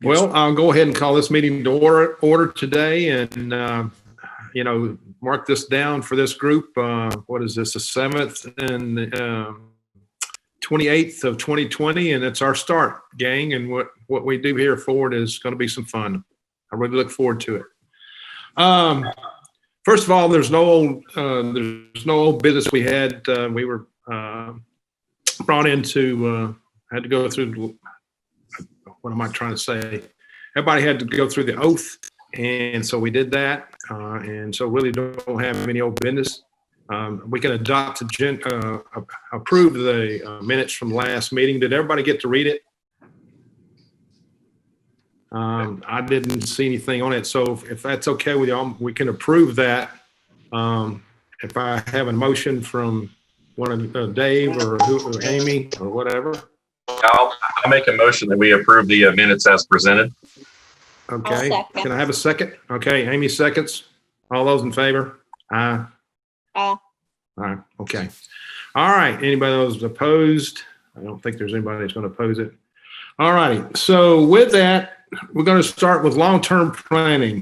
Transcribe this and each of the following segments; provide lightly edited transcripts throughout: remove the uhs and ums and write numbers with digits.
Well, I'll go ahead and call this meeting to order today, and mark this down for this group. What is this? The 7th and 28th of 2020, and it's our start, gang. And what we do here forward is going to be some fun. I really look forward to it. First of all, there's no old business we had. We were brought into had to go through. What am I trying to say? Everybody had to go through the oath, and so we did that. And so really don't have any old business. We can approve the minutes from last meeting. Did everybody get to read it? I didn't see anything on it. So if that's okay with y'all, we can approve that. If I have a motion from one of Dave or Amy or whatever. I'll make a motion that we approve the minutes as presented. Okay. Can I have a second? Okay. Amy seconds. All those in favor? Aye. Aye. All right. Okay. All right. Anybody else opposed? I don't think there's anybody that's going to oppose it. All righty. So with that, we're going to start with long-term planning,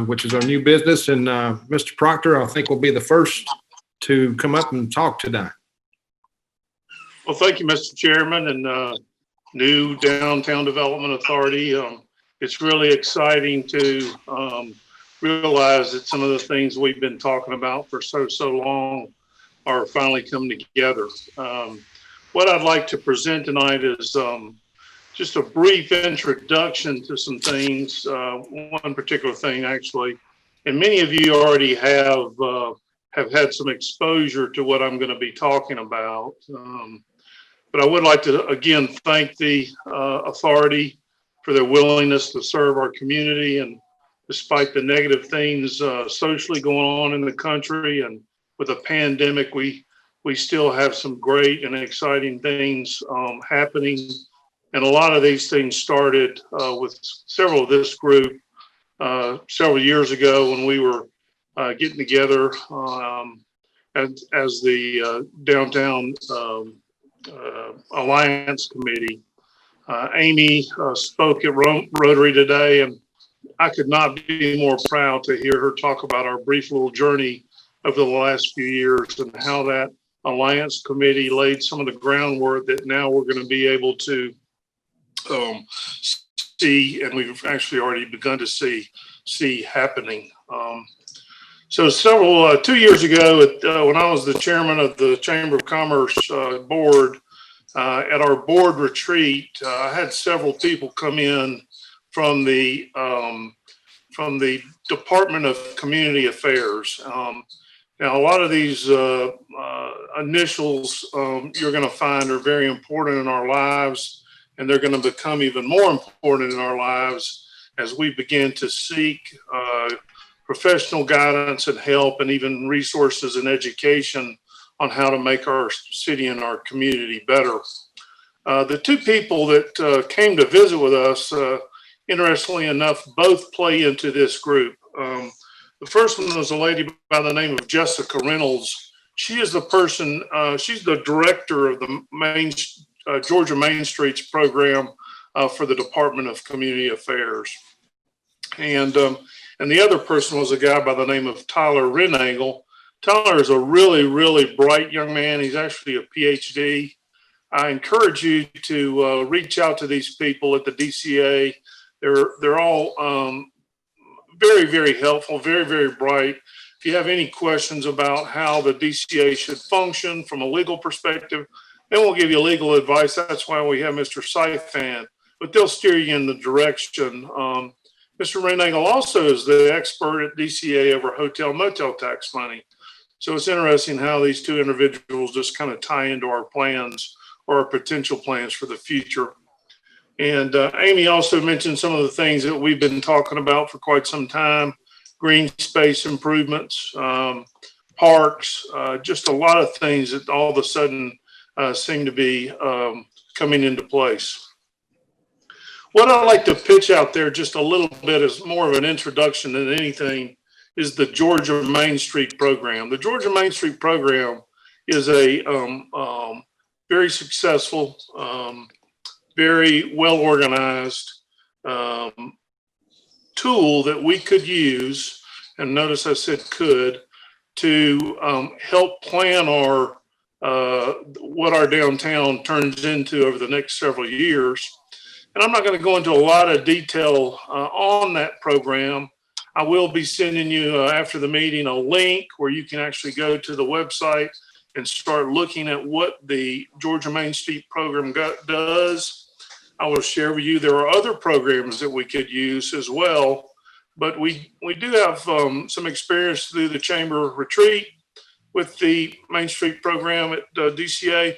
which is our new business. And Mr. Proctor, I think will be the first to come up and talk tonight. Well, thank you, Mr. Chairman, and new Downtown Development Authority. It's really exciting to realize that some of the things we've been talking about for so long are finally coming together. What I'd like to present tonight is just a brief introduction to some things, one particular thing actually, and many of you already have had some exposure to what I'm going to be talking about. But I would like to, again, thank the authority for their willingness to serve our community. And despite the negative things socially going on in the country and with a pandemic, we still have some great and exciting things happening. And a lot of these things started with several of this group several years ago when we were getting together as the Downtown Alliance Committee. Amy spoke at Rotary today, and I could not be more proud to hear her talk about our brief little journey over the last few years and how that Alliance Committee laid some of the groundwork that now we're going to be able to see, and we've actually already begun to see happening. So 2 years ago, when I was the chairman of the Chamber of Commerce board, at our board retreat, I had several people come in from the Department of Community Affairs. Now, a lot of these initials you're going to find are very important in our lives, and they're going to become even more important in our lives as we begin to seek professional guidance and help, and even resources and education on how to make our city and our community better. The two people that came to visit with us, interestingly enough, both play into this group. The first one was a lady by the name of Jessica Reynolds. She is the person, she's the director of the Georgia Main Streets program for the Department of Community Affairs. And the other person was a guy by the name of Tyler Renagel. Tyler is a really, really bright young man. He's actually a PhD. I encourage you to reach out to these people at the DCA. They're all very, very helpful, very, very bright. If you have any questions about how the DCA should function from a legal perspective, they won't give you legal advice. That's why we have Mr. Saifan, but they'll steer you in the direction. Mr. Renagel also is the expert at DCA over hotel motel tax money. So it's interesting how these two individuals just kind of tie into our plans or our potential plans for the future. And Amy also mentioned some of the things that we've been talking about for quite some time: green space improvements, parks, just a lot of things that all of a sudden seem to be coming into place. What I'd like to pitch out there just a little bit is more of an introduction than anything is the Georgia Main Street program. The Georgia Main Street program is a very successful, very well organized tool that we could use, and notice I said could, to help plan our what our downtown turns into over the next several years. And I'm not going to go into a lot of detail on that program. I will be sending you after the meeting a link where you can actually go to the website and start looking at what the Georgia Main Street program does. I will share with you there are other programs that we could use as well, but we do have some experience through the Chamber Retreat with the Main Street program at DCA.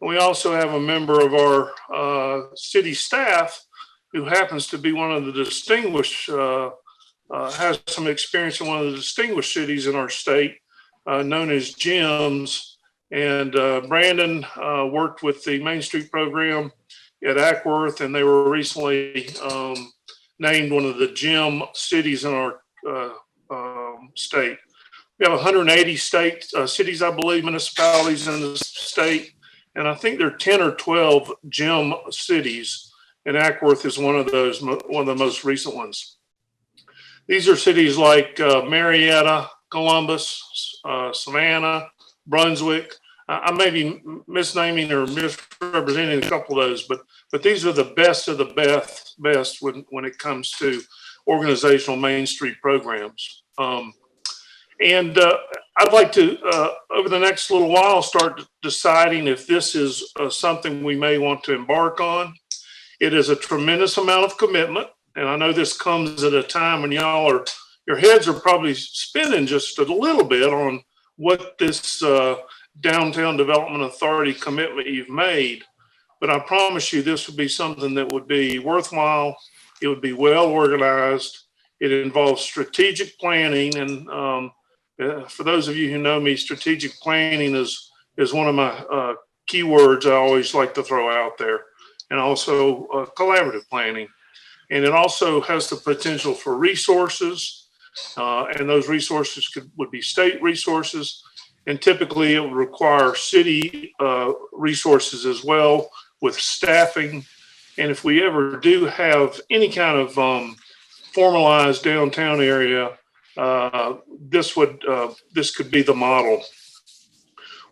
And we also have a member of our city staff who happens to be one of the distinguished, has some experience in one of the distinguished cities in our state, known as GEMS. And Brandon worked with the Main Street program at Ackworth, and they were recently named one of the GEM cities in our state. We have 180 cities, I believe, municipalities in the state, and I think there are 10 or 12 GEM cities, and Ackworth is one of those, one of the most recent ones. These are cities like Marietta, Columbus, Savannah, Brunswick. I may be misnaming or misrepresenting a couple of those, but these are the best of the best when it comes to organizational Main Street programs. And I'd like to, over the next little while, start deciding if this is something we may want to embark on. It is a tremendous amount of commitment. And I know this comes at a time when your heads are probably spinning just a little bit on what this Downtown Development Authority commitment you've made. But I promise you this would be something that would be worthwhile. It would be well organized. It involves strategic planning. And for those of you who know me, strategic planning is one of my keywords I always like to throw out there. And also collaborative planning. And it also has the potential for resources. And those resources would be state resources. And typically it would require city resources as well with staffing. And if we ever do have any kind of formalized downtown area, this could be the model.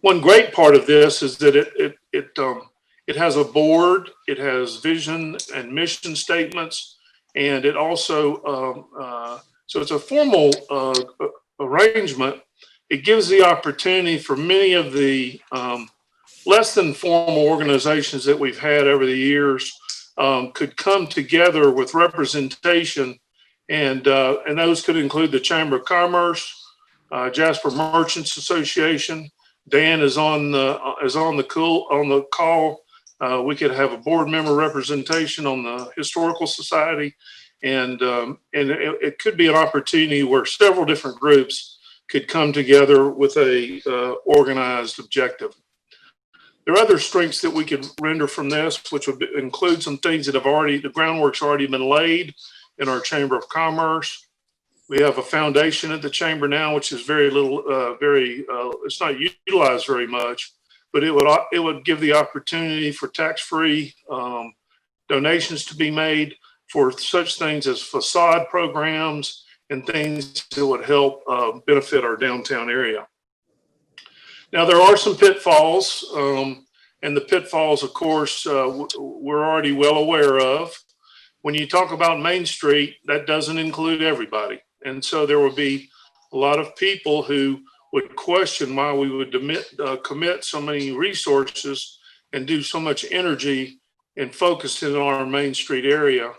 One great part of this is that it has a board, it has vision and mission statements, and it also so it's a formal arrangement. It gives the opportunity for many of the less than formal organizations that we've had over the years could come together with representation, and those could include the Chamber of Commerce, Jasper Merchants Association. Dan is on the call. We could have a board member representation on the Historical Society, and it could be an opportunity where several different groups could come together with a organized objective. There are other strengths that we could render from this, which would include some things that the groundwork's already been laid in our Chamber of Commerce. We have a foundation at the Chamber now, which is very little, it's not utilized very much, but it would give the opportunity for tax-free donations to be made for such things as facade programs and things that would help benefit our downtown area. Now, there are some pitfalls, and the pitfalls, of course, we're already well aware of. When you talk about Main Street, that doesn't include everybody. And so there will be a lot of people who would question why we would commit so many resources and do so much energy and focus in our Main Street area.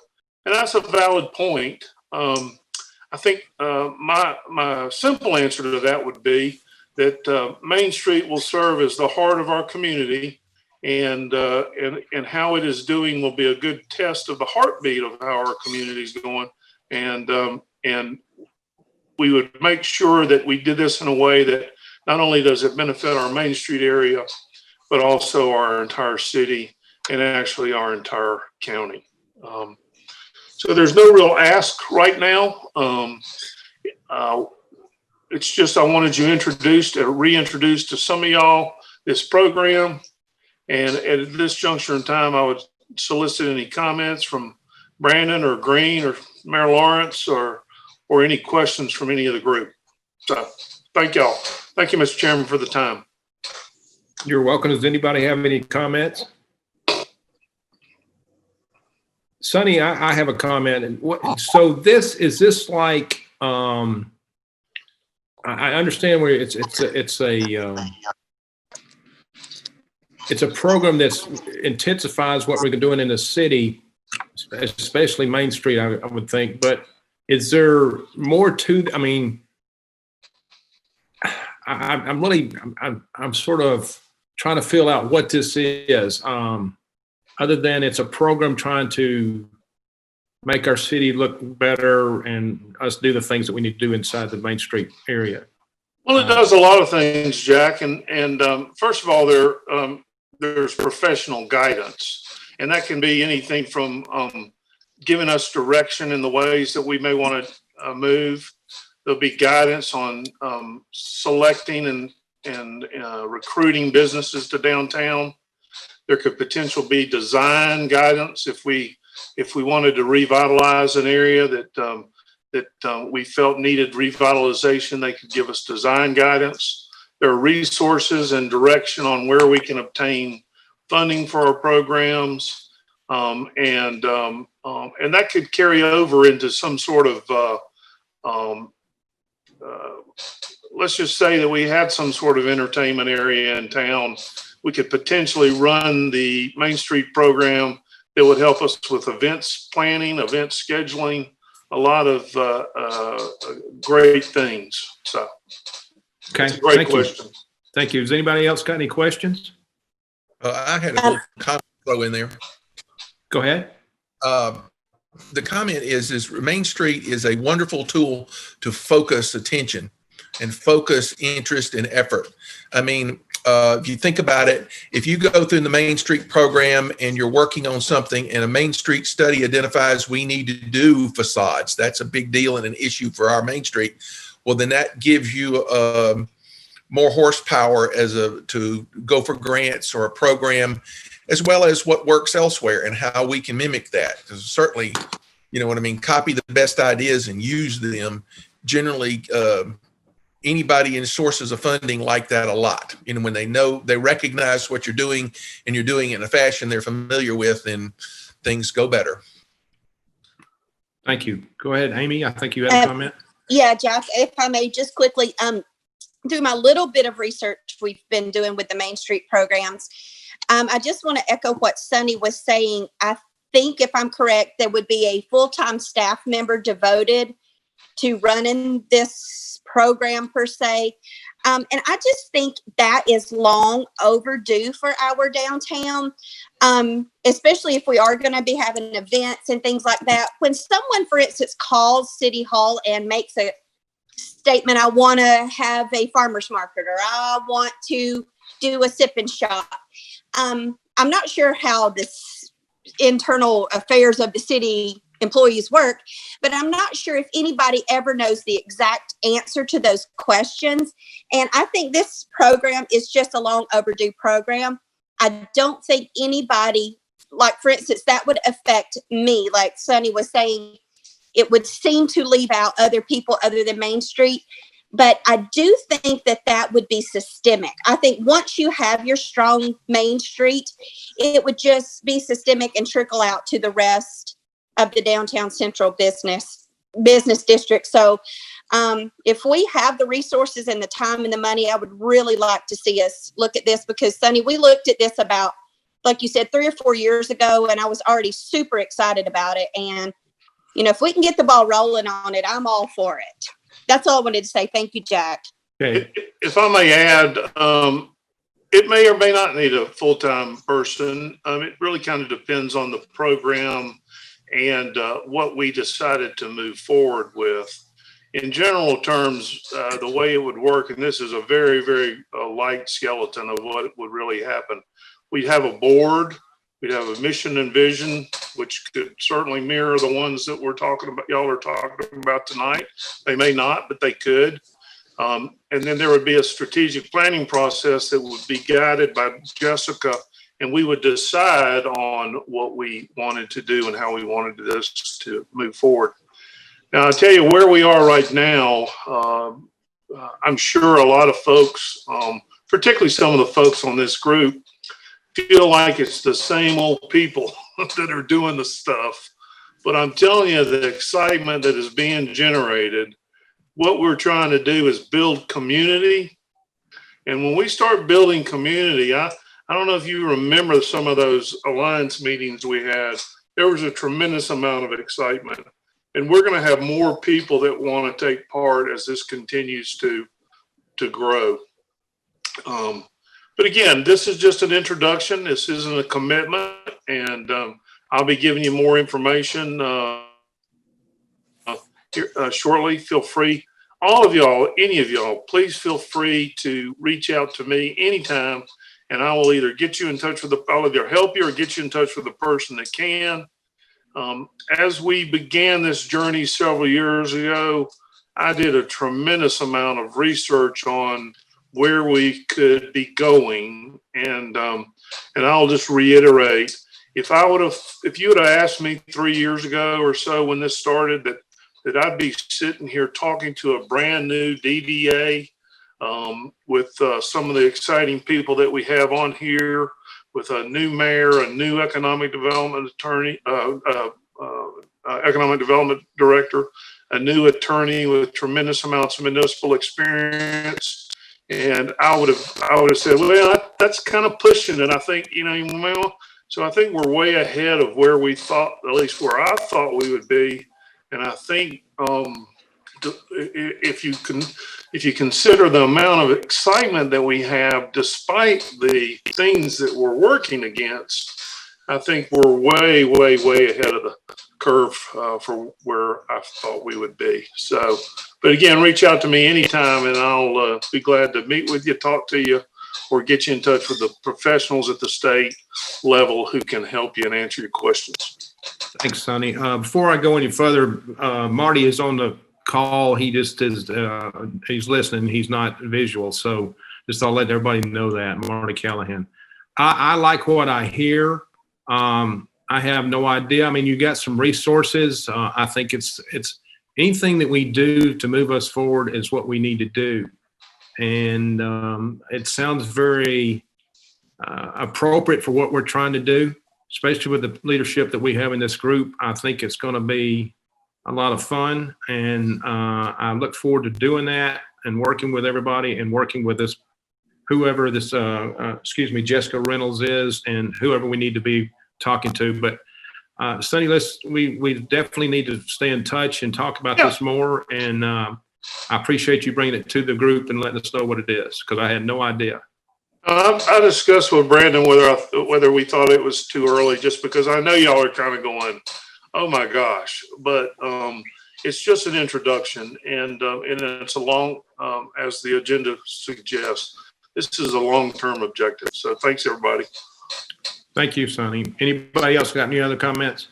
And that's a valid point. I think my simple answer to that would be that Main Street will serve as the heart of our community, and how it is doing will be a good test of the heartbeat of how our community is going. And we would make sure that we did this in a way that not only does it benefit our Main Street area, but also our entire city and actually our entire county. So there's no real ask right now. It's just I wanted you reintroduced to some of y'all this program. And at this juncture in time, I would solicit any comments from Brandon or Green or Mayor Lawrence or any questions from any of the group. So thank y'all. Thank you, Mr. Chairman, for the time. You're welcome. Does anybody have any comments? Sonny, I have a comment. And so is this like, I understand where it's a program that's intensifies what we're doing in the city, especially Main Street, I would think. But is there more to? I mean, I'm sort of trying to fill out what this is. Other than it's a program trying to make our city look better and us do the things that we need to do inside the Main Street area. Well, it does a lot of things, Jack. And first of all, there's professional guidance, and that can be anything from giving us direction in the ways that we may want to move. There'll be guidance on selecting and recruiting businesses to downtown. There could potentially be design guidance if we wanted to revitalize an area that we felt needed revitalization. They could give us design guidance. There are resources and direction on where we can obtain funding for our programs, and that could carry over into some sort of let's just say that we had some sort of entertainment area in town. We could potentially run the Main Street program that would help us with events planning, event scheduling, a lot of great things. So, okay, it's a great question. Thank you. Has anybody else got any questions? I had a little comment throw in there. Go ahead. The comment is Main Street is a wonderful tool to focus attention and focus interest and effort. I mean, if you think about it, if you go through the Main Street program and you're working on something and a Main Street study identifies we need to do facades, that's a big deal and an issue for our Main Street. Well, then that gives you more horsepower to go for grants or a program, as well as what works elsewhere and how we can mimic that. Because certainly, you know what I mean, copy the best ideas and use them. Generally, anybody in sources of funding like that a lot. You know, when they recognize what you're doing and you're doing it in a fashion they're familiar with, and things go better. Thank you. Go ahead, Amy. I think you had a comment. Yeah, Jack, if I may just quickly, through my little bit of research we've been doing with the Main Street programs, I just want to echo what Sonny was saying. I think, if I'm correct, there would be a full-time staff member devoted to running this program per se. And I just think that is long overdue for our downtown, especially if we are going to be having events and things like that. When someone, for instance, calls City Hall and makes a statement, I want to have a farmer's market, or I want to do a sip and shop. I'm not sure how this internal affairs of the city employees work, but I'm not sure if anybody ever knows the exact answer to those questions. And I think this program is just a long overdue program. I don't think anybody, like, for instance, that would affect me. Like Sonny was saying, it would seem to leave out other people other than Main Street. But I do think that would be systemic. I think once you have your strong Main Street, it would just be systemic and trickle out to the rest of the downtown central business district. So if we have the resources and the time and the money, I would really like to see us look at this, because Sonny, we looked at this about, like you said, 3 or 4 years ago, and I was already super excited about it. And, you know, if we can get the ball rolling on it, I'm all for it. That's all I wanted to say. Thank you, Jack. Okay. If I may add, it may or may not need a full-time person. It really kind of depends on the program and what we decided to move forward with. In general terms, the way it would work, and this is a very, very light skeleton of what would really happen. We'd have a board. We'd have a mission and vision, which could certainly mirror the ones that we're talking about, y'all are talking about tonight. They may not, but they could. And then there would be a strategic planning process that would be guided by Jessica and we would decide on what we wanted to do and how we wanted this to move forward. Now, I'll tell you where we are right now. I'm sure a lot of folks, particularly some of the folks on this group, feel like it's the same old people that are doing the stuff. But I'm telling you, the excitement that is being generated, what we're trying to do is build community. And when we start building community, I don't know if you remember some of those alliance meetings we had. There was a tremendous amount of excitement. And we're going to have more people that want to take part as this continues to grow. But again, this is just an introduction. This isn't a commitment. And I'll be giving you more information shortly. Feel free. All of y'all, any of y'all, please feel free to reach out to me anytime. And I will either get you in touch with I'll either help you or get you in touch with the person that can. As we began this journey several years ago, I did a tremendous amount of research on where we could be going. And I'll just reiterate, if you would have asked me 3 years ago or so when this started that I'd be sitting here talking to a brand new DDA with some of the exciting people that we have on here, with a new mayor, a new economic development attorney, economic development director, a new attorney with tremendous amounts of municipal experience. And I would have said, well, that's kind of pushing it. I think, so I think we're way ahead of where we thought, at least where I thought we would be. And I think if you consider the amount of excitement that we have, despite the things that we're working against, I think we're way, way, way ahead of the curve for where I thought we would be. So, but again, reach out to me anytime and I'll be glad to meet with you, talk to you, or get you in touch with the professionals at the state level who can help you and answer your questions. Thanks, Sonny. Before I go any further, Marty is on the call. He just is, he's listening. He's not visual. So just I'll let everybody know that. Marty Callahan. I like what I hear. I have no idea. I mean, you got some resources. I think it's anything that we do to move us forward is what we need to do. And it sounds very appropriate for what we're trying to do, especially with the leadership that we have in this group. I think it's going to be a lot of fun. And I look forward to doing that and working with everybody and working with this, whoever this, Jessica Reynolds is and whoever we need to be talking to. But Sonny, we definitely need to stay in touch and talk about this more. And I appreciate you bringing it to the group and letting us know what it is, because I had no idea. I discussed with Brandon whether we thought it was too early, just because I know y'all are kind of going, oh my gosh, but it's just an introduction, and it's a long, as the agenda suggests, this is a long-term objective. So thanks, everybody. Thank you, Sonny. Anybody else got any other comments?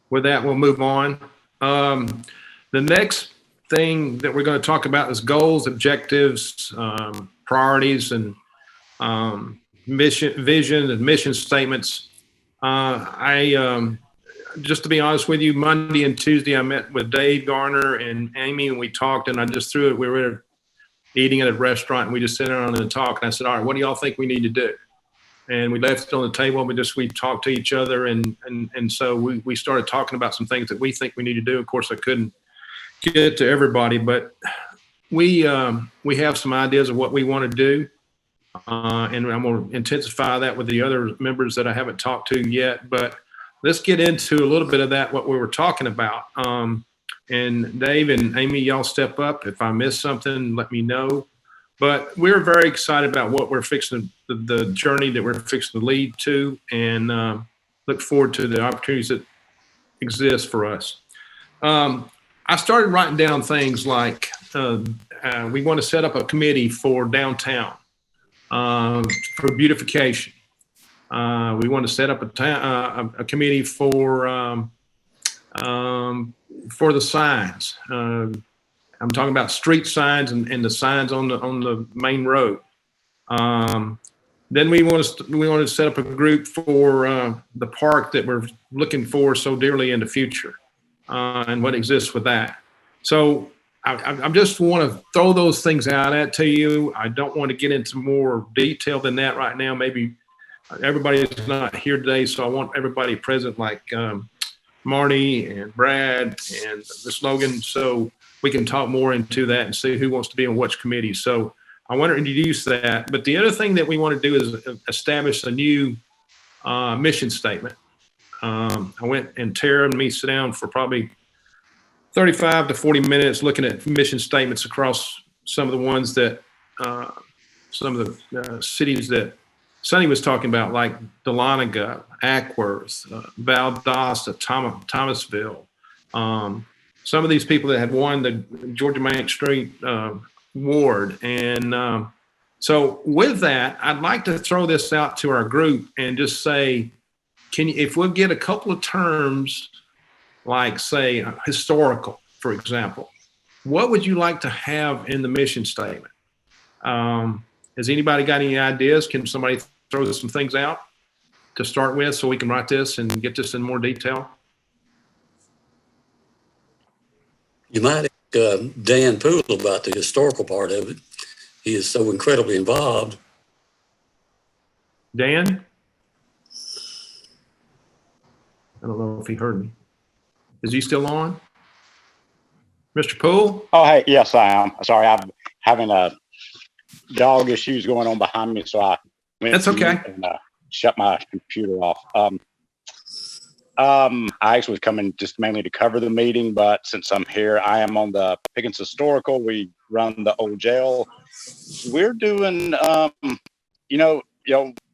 With that, we'll move on. The next thing that we're going to talk about is goals, objectives, priorities, and vision and mission statements. Just to be honest with you, Monday and Tuesday, I met with Dave Garner and Amy, and we talked, and I just threw it. We were eating at a restaurant, and we just sat down and talked. And I said, all right, what do y'all think we need to do? And we left it on the table. We talked to each other. And so we started talking about some things that we think we need to do. Of course, I couldn't get to everybody, but we have some ideas of what we want to do. And I'm going to intensify that with the other members that I haven't talked to yet. But let's get into a little bit of that, what we were talking about. And Dave and Amy, y'all step up. If I miss something, let me know. But we're very excited about what we're fixing, the journey that we're fixing to lead to, and look forward to the opportunities that exist for us. I started writing down things like we want to set up a committee for downtown for beautification. We want to set up a committee for the signs. I'm talking about street signs and the signs on the main road. Then we want to set up a group for the park that we're looking for so dearly in the future, and what exists with that. So I just want to throw those things out to you. I don't want to get into more detail than that right now. Maybe everybody is not here today, so I want everybody present, like Marty and Brad and Ms. Logan, so we can talk more into that and see who wants to be on which committee. So I want to introduce that. But the other thing that we want to do is establish a new mission statement. I went and Tara and me sit down for probably 35 to 40 minutes looking at mission statements across some of the ones that, some of the cities that Sonny was talking about, like Dahlonega, Ackworth, Valdosta, Thomasville. Some of these people that had won the Georgia Main Street ward. And so with that, I'd like to throw this out to our group and just say, if we'll get a couple of terms, like say historical, for example, what would you like to have in the mission statement? Has anybody got any ideas? Can somebody throw some things out to start with so we can write this and get this in more detail? You might ask Dan Poole about the historical part of it. He is so incredibly involved. Dan? I don't know if he heard me. Is he still on? Mr. Poole? Oh, hey, yes, I am. Sorry, I'm having dog issues going on behind me, so I went That's okay. and shut my computer off. I actually was coming just mainly to cover the meeting, but since I'm here, I am on the Pickens Historical. We run the old jail. We're doing, you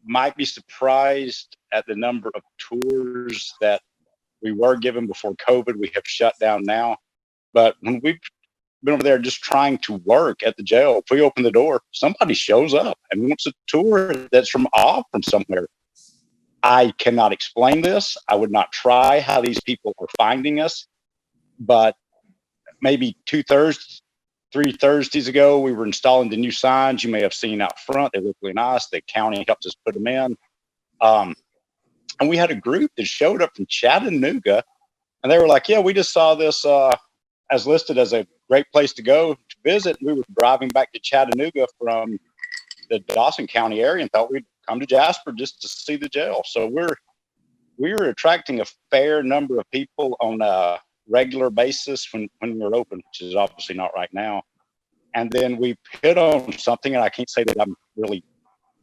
might be surprised at the number of tours that we were given before COVID. We have shut down now, but when we've been over there just trying to work at the jail, if we open the door, somebody shows up and wants a tour that's from somewhere. I cannot explain this. I would not try how these people are finding us, but maybe 3 Thursdays ago, we were installing the new signs you may have seen out front. They look really nice. The county helped us put them in. And we had a group that showed up from Chattanooga, and they were like, yeah, we just saw this as listed as a great place to go to visit. We were driving back to Chattanooga from the Dawson County area and thought we'd come to Jasper just to see the jail. So we're attracting a fair number of people on a regular basis when we're open, which is obviously not right now. And then we hit on something, and I can't say that I'm really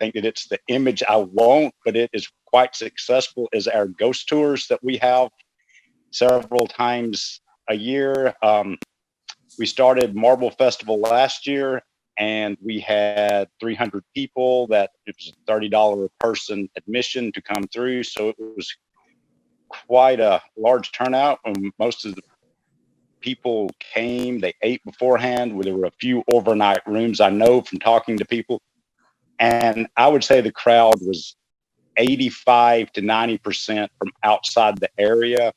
think that it's the image I want, but it is quite successful, is our ghost tours that we have several times a year. We started Marble Festival last year, and we had 300 people. That it was a $30 a person admission to come through. So it was quite a large turnout. When most of the people came, they ate beforehand. There were a few overnight rooms, I know from talking to people. And I would say the crowd was 85 to 90% from outside the area.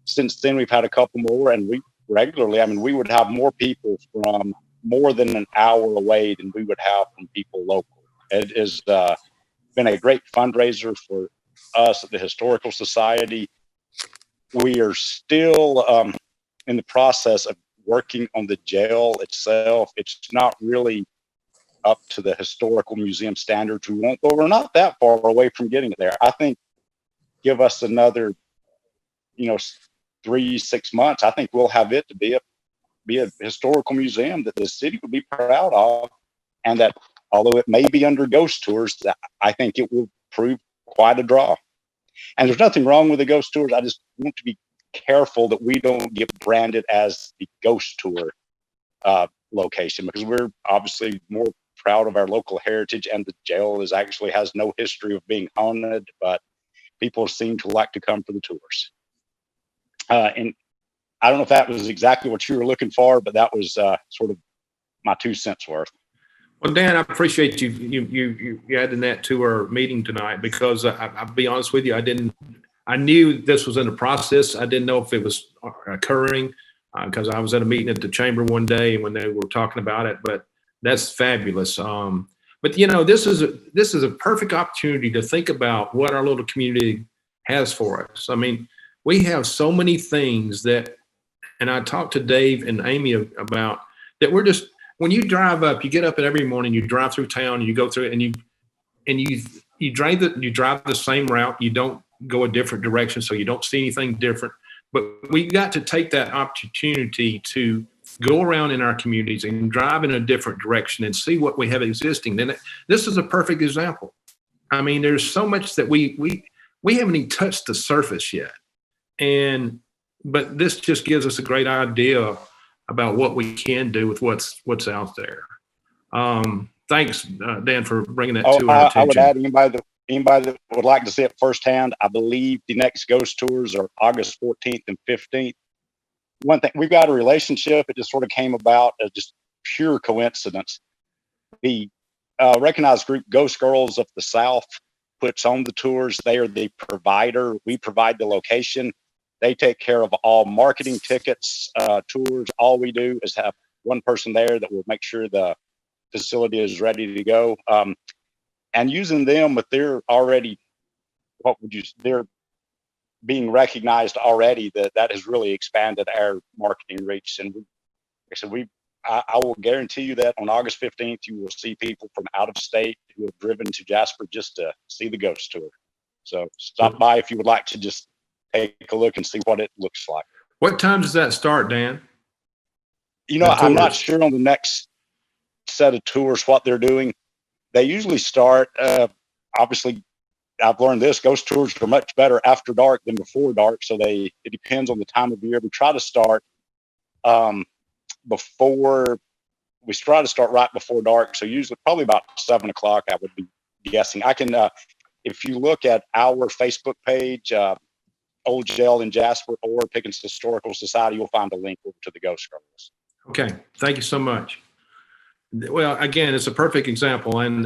Since then, we've had a couple more, and we regularly, we would have more people from more than an hour away than we would have from people local. It has been a great fundraiser for us at the Historical Society. We are still in the process of working on the jail itself. It's not really up to the historical museum standards we want, but we're not that far away from getting it there. I think give us another, 3-6 months. I think we'll have it to be a historical museum that the city would be proud of, and that although it may be under ghost tours, I think it will prove quite a draw. And there's nothing wrong with the ghost tours. I just want to be careful that we don't get branded as the ghost tour location, because we're obviously more proud of our local heritage, and the jail actually has no history of being haunted, but people seem to like to come for the tours. And I don't know if that was exactly what you were looking for, but that was sort of my 2 cents worth. Well, Dan, I appreciate you adding that to our meeting tonight, because I'll be honest with you, I knew this was in the process. I didn't know if it was occurring because I was at a meeting at the chamber one day when they were talking about it, but that's fabulous. But this is a perfect opportunity to think about what our little community has for us. I mean, we have so many things that, and I talked to Dave and Amy about that. We're just, when you drive up, you get up every morning, you drive through town, and you go through it, and you drive the same route. You don't go a different direction, so you don't see anything different. But we got to take that opportunity to go around in our communities and drive in a different direction and see what we have existing. Then this is a perfect example. I mean, there's so much that we haven't even touched the surface yet. But this just gives us a great idea about what we can do with what's out there. Thanks, Dan, for bringing that to our attention. I would add anybody that would like to see it firsthand. I believe the next ghost tours are August 14th and 15th. One thing, we've got a relationship. It just sort of came about as just pure coincidence. The recognized group Ghost Girls of the South puts on the tours. They are the provider. We provide the location. They take care of all marketing, tickets, tours. All we do is have one person there that will make sure the facility is ready to go. And using them, but they're already, they're being recognized already, that has really expanded our marketing reach. And I will guarantee you that on August 15th, you will see people from out of state who have driven to Jasper just to see the ghost tour. So stop by if you would like to just take a look and see what it looks like. What time does that start, Dan? I'm not sure on the next set of tours what they're doing. They usually start, obviously, I've learned this, ghost tours are much better after dark than before dark. So it depends on the time of year. We try to start right before dark. So usually probably about 7 o'clock, I would be guessing. I can, if you look at our Facebook page, Old Jail in Jasper or Pickens Historical Society, you'll find a link over to the Ghost Girls. Okay. Thank you so much. Well, again, it's a perfect example. And,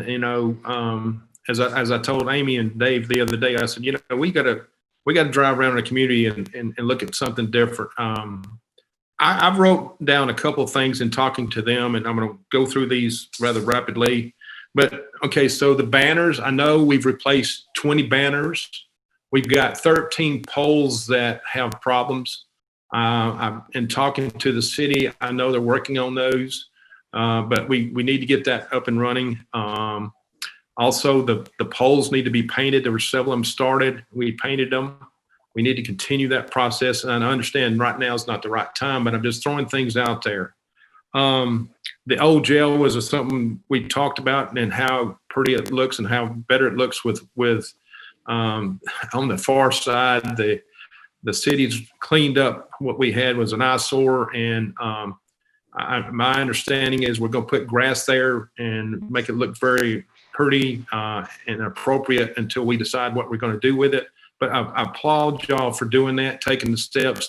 as I told Amy and Dave the other day, I said, we got to drive around the community and look at something different. I've wrote down a couple of things in talking to them, and I'm going to go through these rather rapidly. But, okay, so the banners, I know we've replaced 20 banners. We've got 13 poles that have problems. In talking to the city, I know they're working on those, but we need to get that up and running. Also, the poles need to be painted. There were several of them started. We painted them. We need to continue that process. And I understand right now is not the right time, but I'm just throwing things out there. The old jail was something we talked about and how pretty it looks and how better it looks with on the far side. The city's cleaned up. What we had was an eyesore, and my understanding is we're going to put grass there and make it look very pretty and appropriate until we decide what we're going to do with it. But I applaud y'all for doing that, taking the steps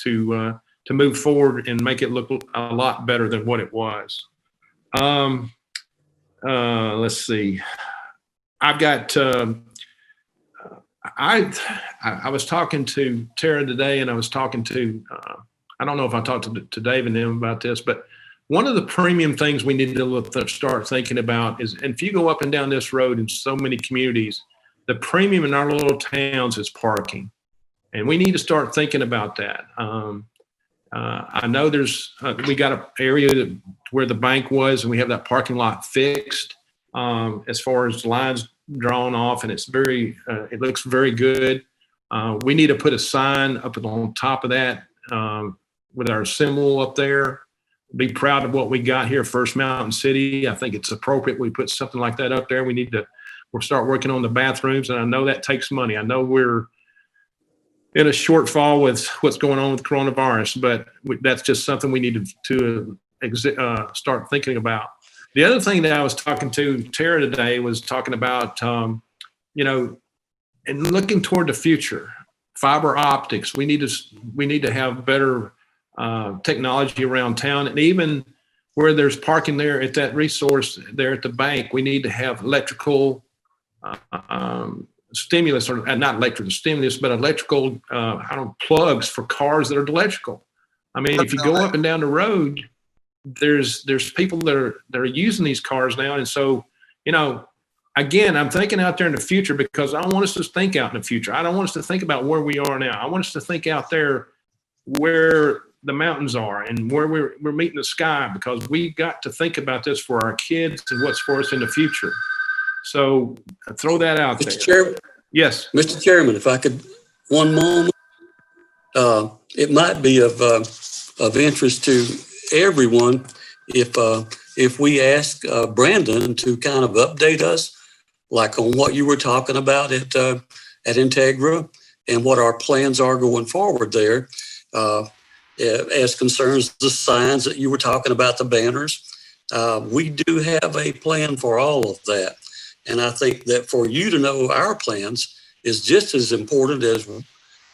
to move forward and make it look a lot better than what it was. Let's see. I've got. I was talking to Tara today, and I was talking to. I don't know if I talked to Dave and them about this, but one of the premium things we need to start thinking about is, and if you go up and down this road in so many communities, the premium in our little towns is parking, and we need to start thinking about that. I know we got an area where the bank was, and we have that parking lot fixed as far as lines drawn off, and it looks very good. We need to put a sign up on top of that with our symbol up there. Be proud of what we got here, First Mountain City. I think it's appropriate we put something like that up there. We'll start working on the bathrooms, and I know that takes money. I know we're in a shortfall with what's going on with coronavirus, but that's just something we need to start thinking about. The other thing that I was talking to Tara today was talking about, and looking toward the future, fiber optics. We need to have better technology around town, and even where there's parking there at that resource there at the bank, we need to have electrical stimulus, or not electrical stimulus, but electrical plugs for cars that are electrical. I mean, if you go up and down the road, there's people that are using these cars now, and so again, I'm thinking out there in the future because I want us to think out in the future. I don't want us to think about where we are now. I want us to think out there where the mountains are and where we're meeting the sky, because we got to think about this for our kids and what's for us in the future. So throw that out there. Mr. Chairman, Yes. Mr. Chairman, if I could, one moment, it might be of interest to everyone if we ask Brandon to kind of update us, like on what you were talking about at Integra and what our plans are going forward there, as concerns the signs that you were talking about, the banners. We do have a plan for all of that. And I think that for you to know our plans is just as important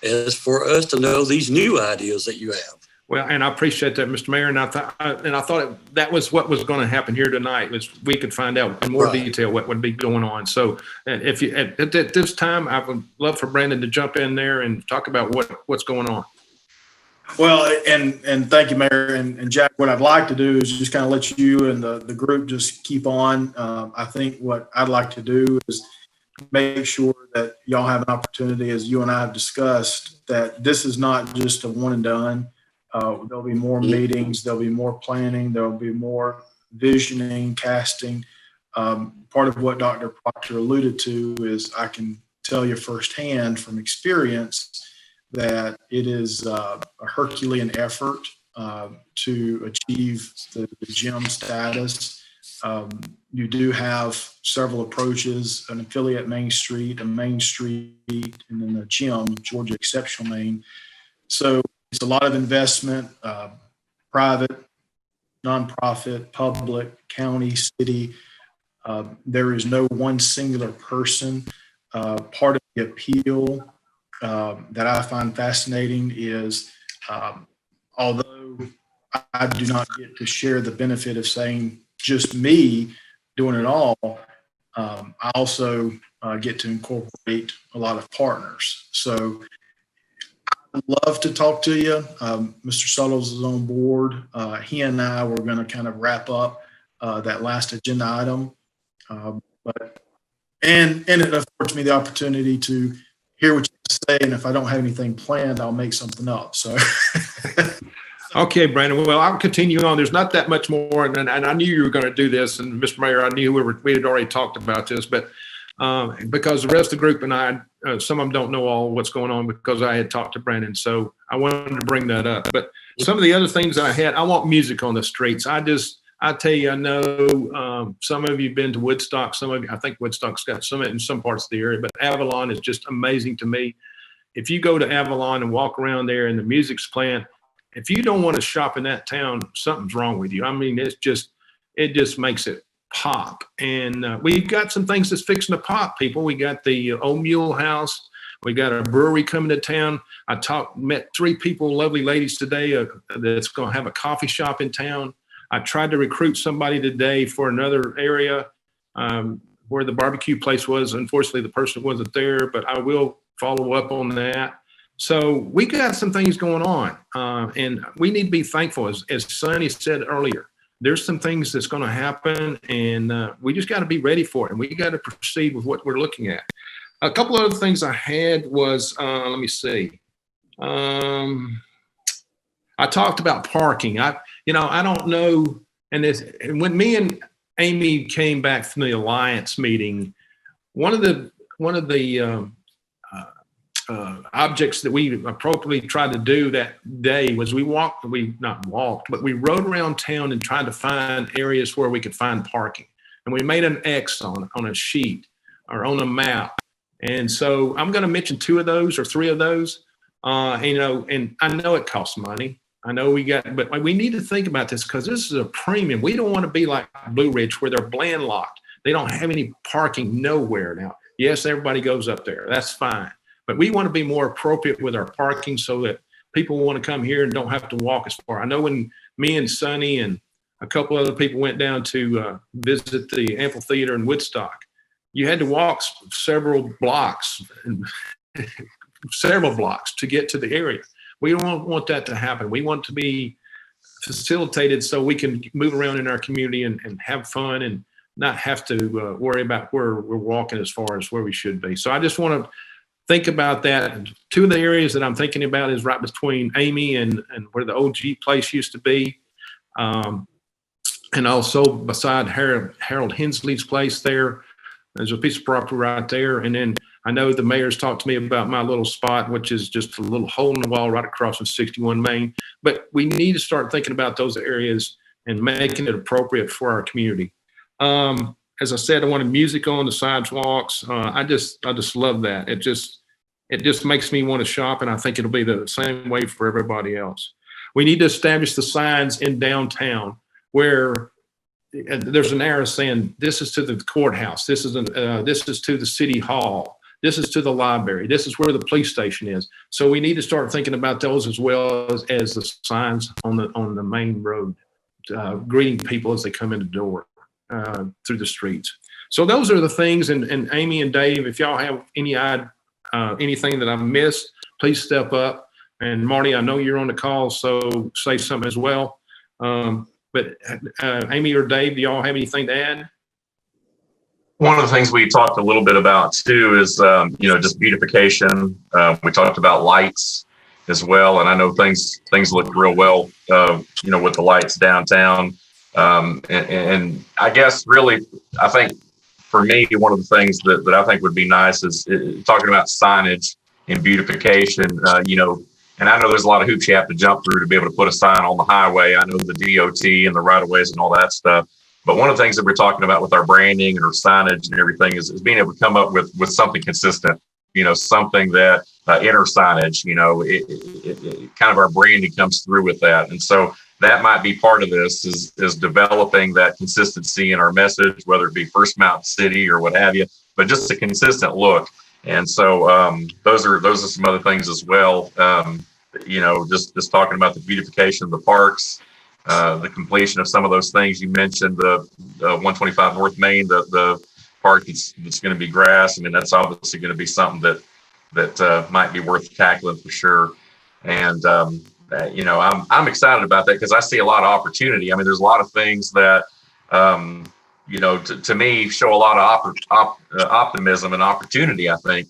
as for us to know these new ideas that you have. Well, and I appreciate that, Mr. Mayor. And I thought that was what was going to happen here tonight, was we could find out in more detail what would be going on. So if you at this time, I would love for Brandon to jump in there and talk about what's going on. Well, and thank you, Mayor. And Jack, what I'd like to do is just kind of let you and the group just keep on. I think what I'd like to do is make sure that y'all have an opportunity, as you and I have discussed, that this is not just a one and done. There'll be more meetings, there'll be more planning, there'll be more visioning, casting. Part of what Dr. Proctor alluded to is, I can tell you firsthand from experience that it is a Herculean effort to achieve the gym status. You do have several approaches: an affiliate Main Street, a Main Street, and then the gym, Georgia Exceptional Main. So it's a lot of investment, private, nonprofit, public, county, city. There is no one singular person. Part of the appeal that I find fascinating is, although I do not get to share the benefit of saying just me doing it all, I also get to incorporate a lot of partners. So I'd love to talk to you. Mr. Suttles is on board. He and I were going to kind of wrap up that last agenda item. And it affords me the opportunity to hear what you say, and if I don't have anything planned, I'll make something up. So, okay, Brandon. Well, I'll continue on. There's not that much more, and I knew you were going to do this. And Mr. Mayor, I knew we had already talked about this, but because the rest of the group and I, some of them don't know all what's going on because I had talked to Brandon, so I wanted to bring that up. But some of the other things I want music on the streets. I tell you, I know some of you have been to Woodstock. Some of you, I think Woodstock's got some in some parts of the area, but Avalon is just amazing to me. If you go to Avalon and walk around there and the music's playing, if you don't want to shop in that town, something's wrong with you. I mean, it just makes it pop. And we've got some things that's fixing to pop, people. We got the Old Mule House. We got a brewery coming to town. Met 3 people, lovely ladies today, that's going to have a coffee shop in town. I tried to recruit somebody today for another area where the barbecue place was. Unfortunately, the person wasn't there, but I will follow up on that. So we got some things going on, and we need to be thankful. As Sonny said earlier, there's some things that's going to happen, and we just got to be ready for it, and we got to proceed with what we're looking at. A couple of other things I had was, let me see. I talked about parking. I don't know. And when me and Amy came back from the Alliance meeting, one of the objects that we appropriately tried to do that day was we rode around town and tried to find areas where we could find parking. And we made an X on a sheet or on a map. And so I'm going to mention 2 of those or 3 of those, and I know it costs money. I know but we need to think about this because this is a premium. We don't want to be like Blue Ridge where they're landlocked. They don't have any parking nowhere now. Yes, everybody goes up there. That's fine. But we want to be more appropriate with our parking so that people want to come here and don't have to walk as far. I know when me and Sonny and a couple other people went down to visit the amphitheater in Woodstock, you had to walk several blocks to get to the area. We don't want that to happen. We want to be facilitated so we can move around in our community and have fun and not have to worry about where we're walking as far as where we should be. So I just want to think about that. Two of the areas that I'm thinking about is right between Amy and where the old Jeep place used to be. And also beside Harold Hensley's place there. There's a piece of property right there. And then I know the mayor's talked to me about my little spot, which is just a little hole in the wall right across from 61 Main. But we need to start thinking about those areas and making it appropriate for our community. As I said, I wanted music on the sidewalks. I just love that. It just makes me want to shop, and I think it'll be the same way for everybody else. We need to establish the signs in downtown where there's an arrow saying this is to the courthouse, this is to the city hall, this is to the library, this is where the police station is. So we need to start thinking about those as well as the signs on the main road, greeting people as they come in the door through the streets. So those are the things. And Amy and Dave, if y'all have anything that I've missed, please step up. And Marty, I know you're on the call, so say something as well. But Amy or Dave, do y'all have anything to add? One of the things we talked a little bit about too is, just beautification. We talked about lights as well. And I know things look real well, with the lights downtown. And I guess really, I think for me, one of the things that I think would be nice is talking about signage and beautification, and I know there's a lot of hoops you have to jump through to be able to put a sign on the highway. I know the DOT and the right of ways and all that stuff. But one of the things that we're talking about with our branding and our signage and everything is being able to come up with something consistent, something that inner signage, it kind of our branding comes through with that. And so that might be part of this is developing that consistency in our message, whether it be First Mountain City or what have you, but just a consistent look. And so those are some other things as well. Just talking about the beautification of the parks, the completion of some of those things you mentioned, the 125 North Main, the park that's going to be grass. I mean, that's obviously going to be something that might be worth tackling for sure. And I'm excited about that because I see a lot of opportunity. I mean, there's a lot of things that to me show a lot of optimism and opportunity, I think,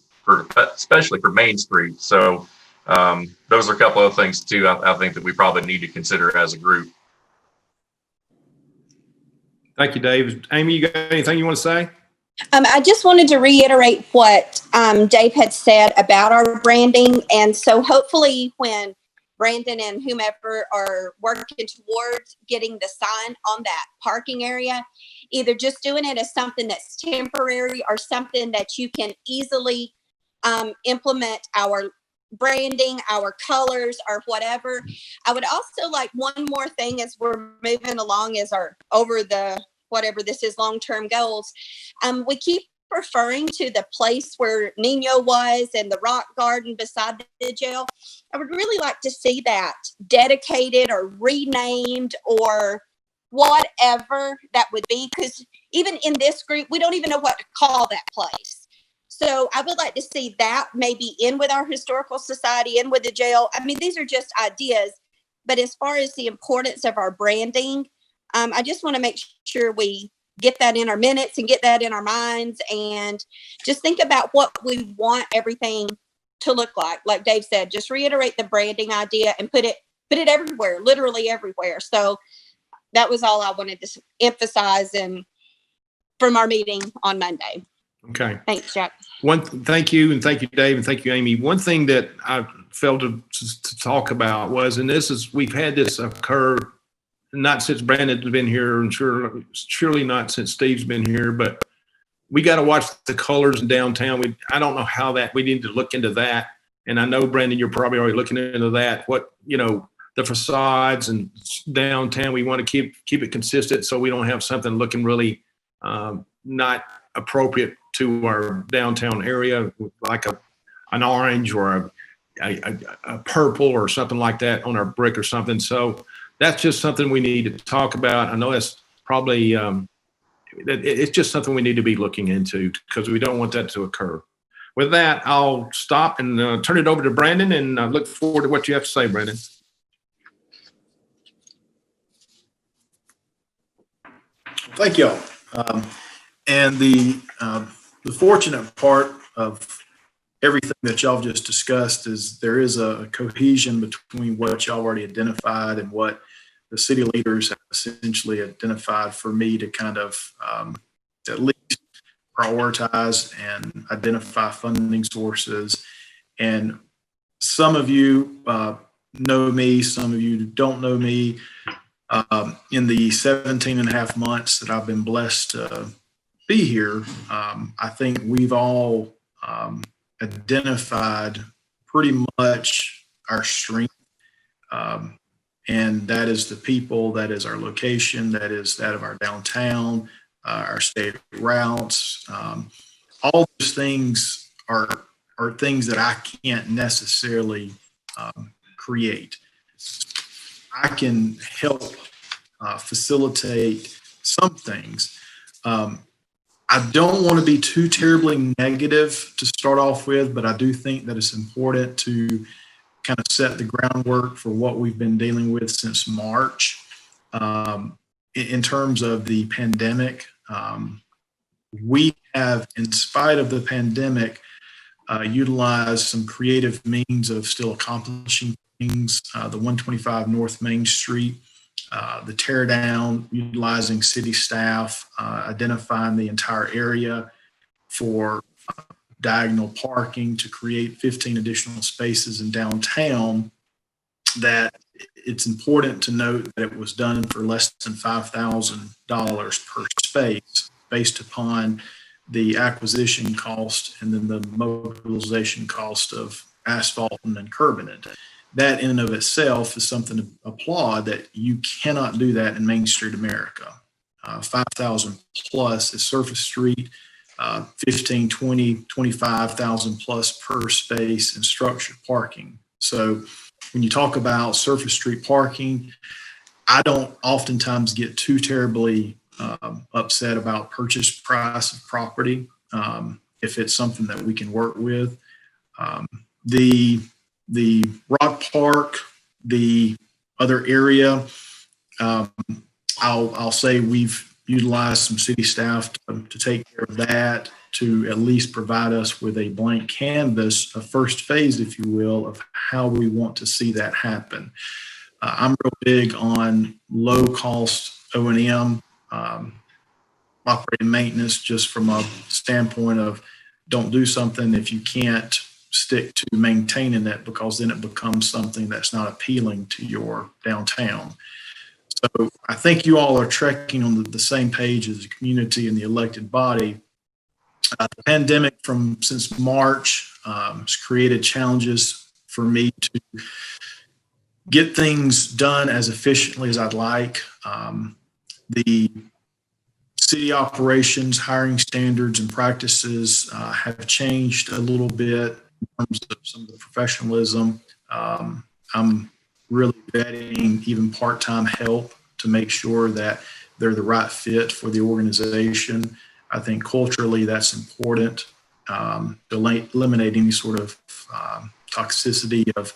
especially for Main Street. So those are a couple of things too, I think that we probably need to consider as a group. Thank you, Dave. Amy, you got anything you want to say? I just wanted to reiterate what Dave had said about our branding. And so hopefully when Brandon and whomever are working towards getting the sign on that parking area, either just doing it as something that's temporary or something that you can easily implement our branding, our colors, or whatever. I would also like one more thing as we're moving along as whatever this is, long-term goals. We keep referring to the place where Nino was and the rock garden beside the jail. I would really like to see that dedicated or renamed or whatever that would be, because even in this group, we don't even know what to call that place. So I would like to see that maybe in with our historical society, in with the jail. I mean, these are just ideas, but as far as the importance of our branding, I just want to make sure we get that in our minutes and get that in our minds and just think about what we want everything to look like. Like Dave said, just reiterate the branding idea and put it everywhere, literally everywhere. So that was all I wanted to emphasize from our meeting on Monday. Okay. Thanks, Jack. Thank you, and thank you, Dave, and thank you, Amy. One thing that I failed to talk about was, and we've had this occur not since Brandon's been here, and surely not since Steve's been here, but we got to watch the colors in downtown. I don't know how we need to look into that. And I know, Brandon, you're probably already looking into that. The facades and downtown, we want to keep it consistent so we don't have something looking really not appropriate to our downtown area, like an orange or a purple or something like that on our brick or something. So that's just something we need to talk about. I know that's probably, it's just something we need to be looking into because we don't want that to occur. With that, I'll stop and turn it over to Brandon, and I look forward to what you have to say, Brandon. Thank y'all. And the fortunate part of everything that y'all just discussed is there is a cohesion between what y'all already identified and what the city leaders have essentially identified for me to kind of at least prioritize and identify funding sources. And some of you know me, some of you don't know me. In the 17 and a half months that I've been blessed to be here, I think we've all identified pretty much our strength. And that is the people, that is our location, that is that of our downtown, our state routes. All those things are things that I can't necessarily create. I can help facilitate some things. I don't want to be too terribly negative to start off with, but I do think that it's important to kind of set the groundwork for what we've been dealing with since March. In terms of the pandemic, we have, in spite of the pandemic, utilized some creative means of still accomplishing things. The 125 North Main Street, the tear down, utilizing city staff, identifying the entire area for diagonal parking to create 15 additional spaces in downtown. That it's important to note that it was done for less than $5,000 per space based upon the acquisition cost and then the mobilization cost of asphalt and curbing it. That in and of itself is something to applaud, that you cannot do that in Main Street America. 5,000 plus is surface street, 15, 20, 25,000 plus per space in structured parking. So when you talk about surface street parking, I don't oftentimes get too terribly upset about purchase price of property if it's something that we can work with. The Rock Park, the other area, I'll say we've utilized some city staff to take care of that, to at least provide us with a blank canvas, a first phase, if you will, of how we want to see that happen. I'm real big on low cost O&M, operating maintenance, just from a standpoint of don't do something if you can't stick to maintaining it, because then it becomes something that's not appealing to your downtown. So I think you all are trekking on the same page as the community and the elected body. The pandemic since March has created challenges for me to get things done as efficiently as I'd like. The city operations, hiring standards and practices have changed a little bit in terms of some of the professionalism. I'm really vetting even part-time help to make sure that they're the right fit for the organization. I think culturally that's important, to eliminate any sort of toxicity of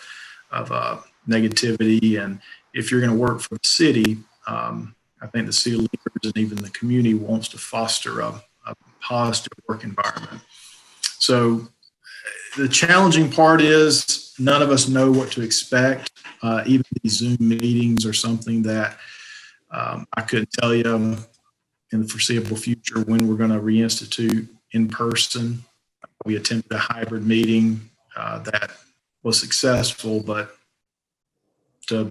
negativity. And if you're going to work for the city, I think the city leaders and even the community wants to foster a positive work environment. So the challenging part is none of us know what to expect. Even these Zoom meetings are something that I couldn't tell you in the foreseeable future when we're going to reinstitute in person. We attempted a hybrid meeting that was successful, but to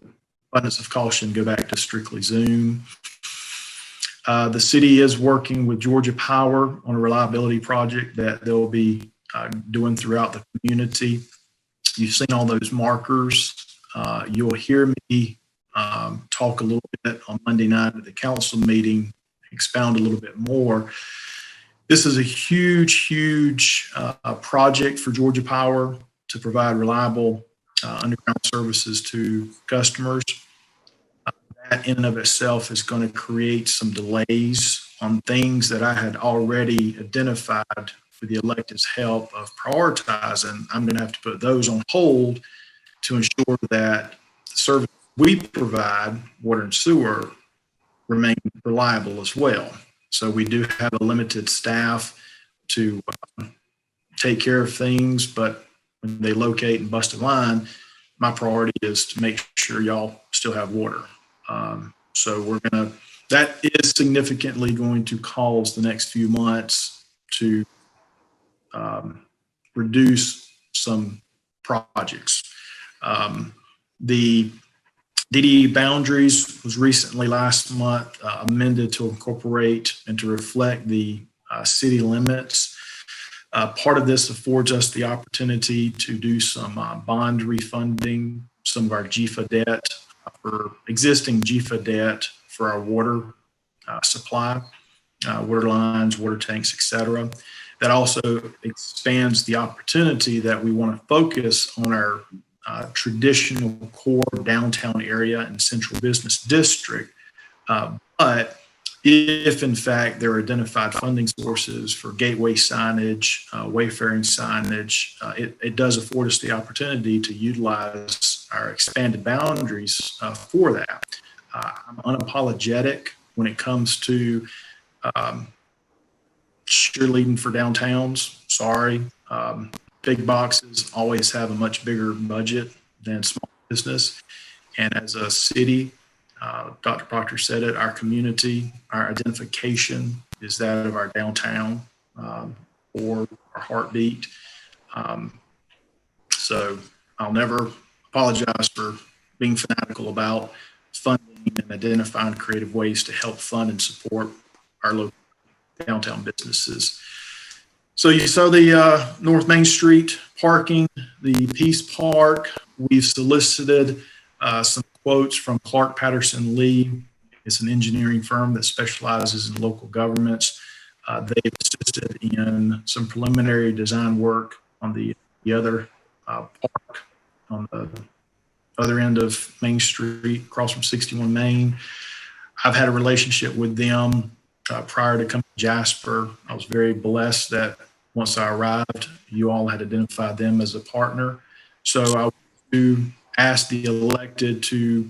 abundance of caution, go back to strictly Zoom. The city is working with Georgia Power on a reliability project that they'll be doing throughout the community. You've seen all those markers. You'll hear me talk a little bit on Monday night at the council meeting, expound a little bit more. This is a huge, huge project for Georgia Power to provide reliable underground services to customers. That in and of itself is going to create some delays on things that I had already identified with the electeds' help of prioritizing. I'm going to have to put those on hold to ensure that the service we provide, water and sewer, remain reliable as well. So we do have a limited staff to take care of things, but when they locate and bust a line, my priority is to make sure y'all still have water. So that is significantly going to cause the next few months to reduce some projects. The DDE boundaries was recently last month amended to incorporate and to reflect the city limits. Part of this affords us the opportunity to do some bond refunding, some of our GFA debt, for existing GFA debt for our water supply, water lines, water tanks, et cetera. That also expands the opportunity that we want to focus on our traditional core downtown area and central business district. But if in fact there are identified funding sources for gateway signage, wayfaring signage, it does afford us the opportunity to utilize our expanded boundaries for that. I'm unapologetic when it comes to cheerleading for downtowns. Sorry. Big boxes always have a much bigger budget than small business. And as a city, Dr. Proctor said it, our community, our identification is that of our downtown or our heartbeat. So I'll never apologize for being fanatical about funding and identifying creative ways to help fund and support our local downtown businesses. So you saw the North Main Street parking, the Peace Park. We've solicited some quotes from Clark Patterson Lee. It's an engineering firm that specializes in local governments. They've assisted in some preliminary design work on the other park on the other end of Main Street, across from 61 Main. I've had a relationship with them prior to coming to Jasper. I was very blessed that once I arrived, you all had identified them as a partner. So I would ask the elected to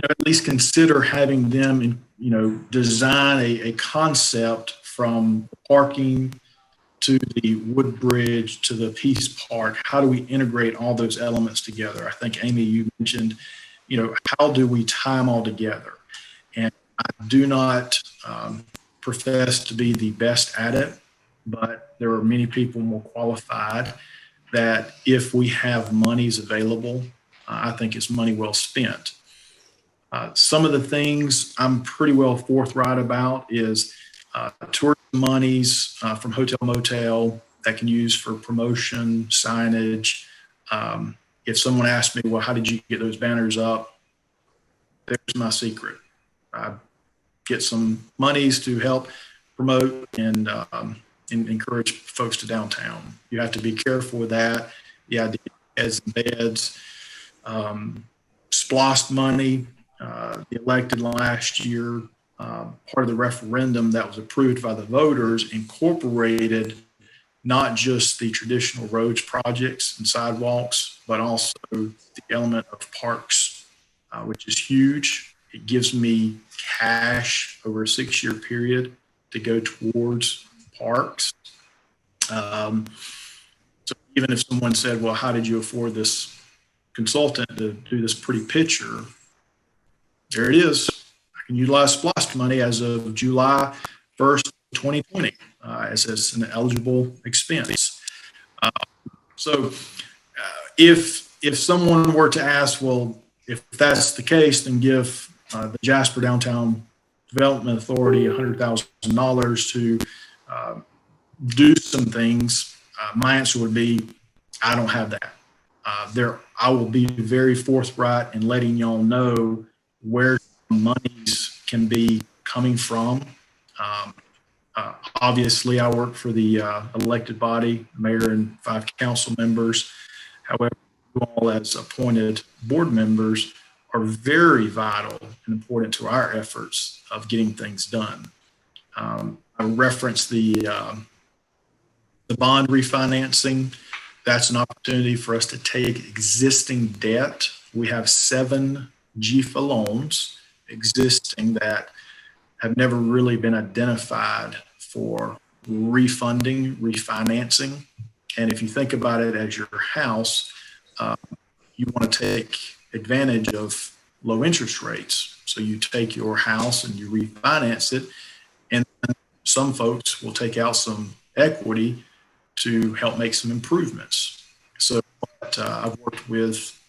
at least consider having them, design a concept from parking to the Woodbridge to the Peace Park. How do we integrate all those elements together? I think, Amy, you mentioned, how do we tie them all together? And I do not profess to be the best at it, but there are many people more qualified that if we have monies available, I think it's money well spent. Some of the things I'm pretty well forthright about is tourism monies from hotel motel that can use for promotion, signage. If someone asked me, well, how did you get those banners up? There's my secret. I get some monies to help promote and encourage folks to downtown. You have to be careful with that. The idea as beds, SPLOST money, the elected last year, part of the referendum that was approved by the voters incorporated not just the traditional roads projects and sidewalks, but also the element of parks, which is huge. It gives me cash over a 6-year period to go towards parks. So even if someone said, well, how did you afford this consultant to do this pretty picture? There it is. I can utilize SPLOST money as of July 1st, 2020, as an eligible expense. So if someone were to ask, well, if that's the case, then give the Jasper Downtown Development Authority $100,000 to do some things, my answer would be, I don't have that. I will be very forthright in letting y'all know where monies can be coming from. Obviously, I work for the elected body, mayor and 5 council members. However, you all as appointed board members are very vital and important to our efforts of getting things done. I referenced the bond refinancing. That's an opportunity for us to take existing debt. We have 7 GFA loans existing that have never really been identified for refinancing. And if you think about it as your house, you want to take advantage of low interest rates. So you take your house and you refinance it. And some folks will take out some equity to help make some improvements. So I've worked with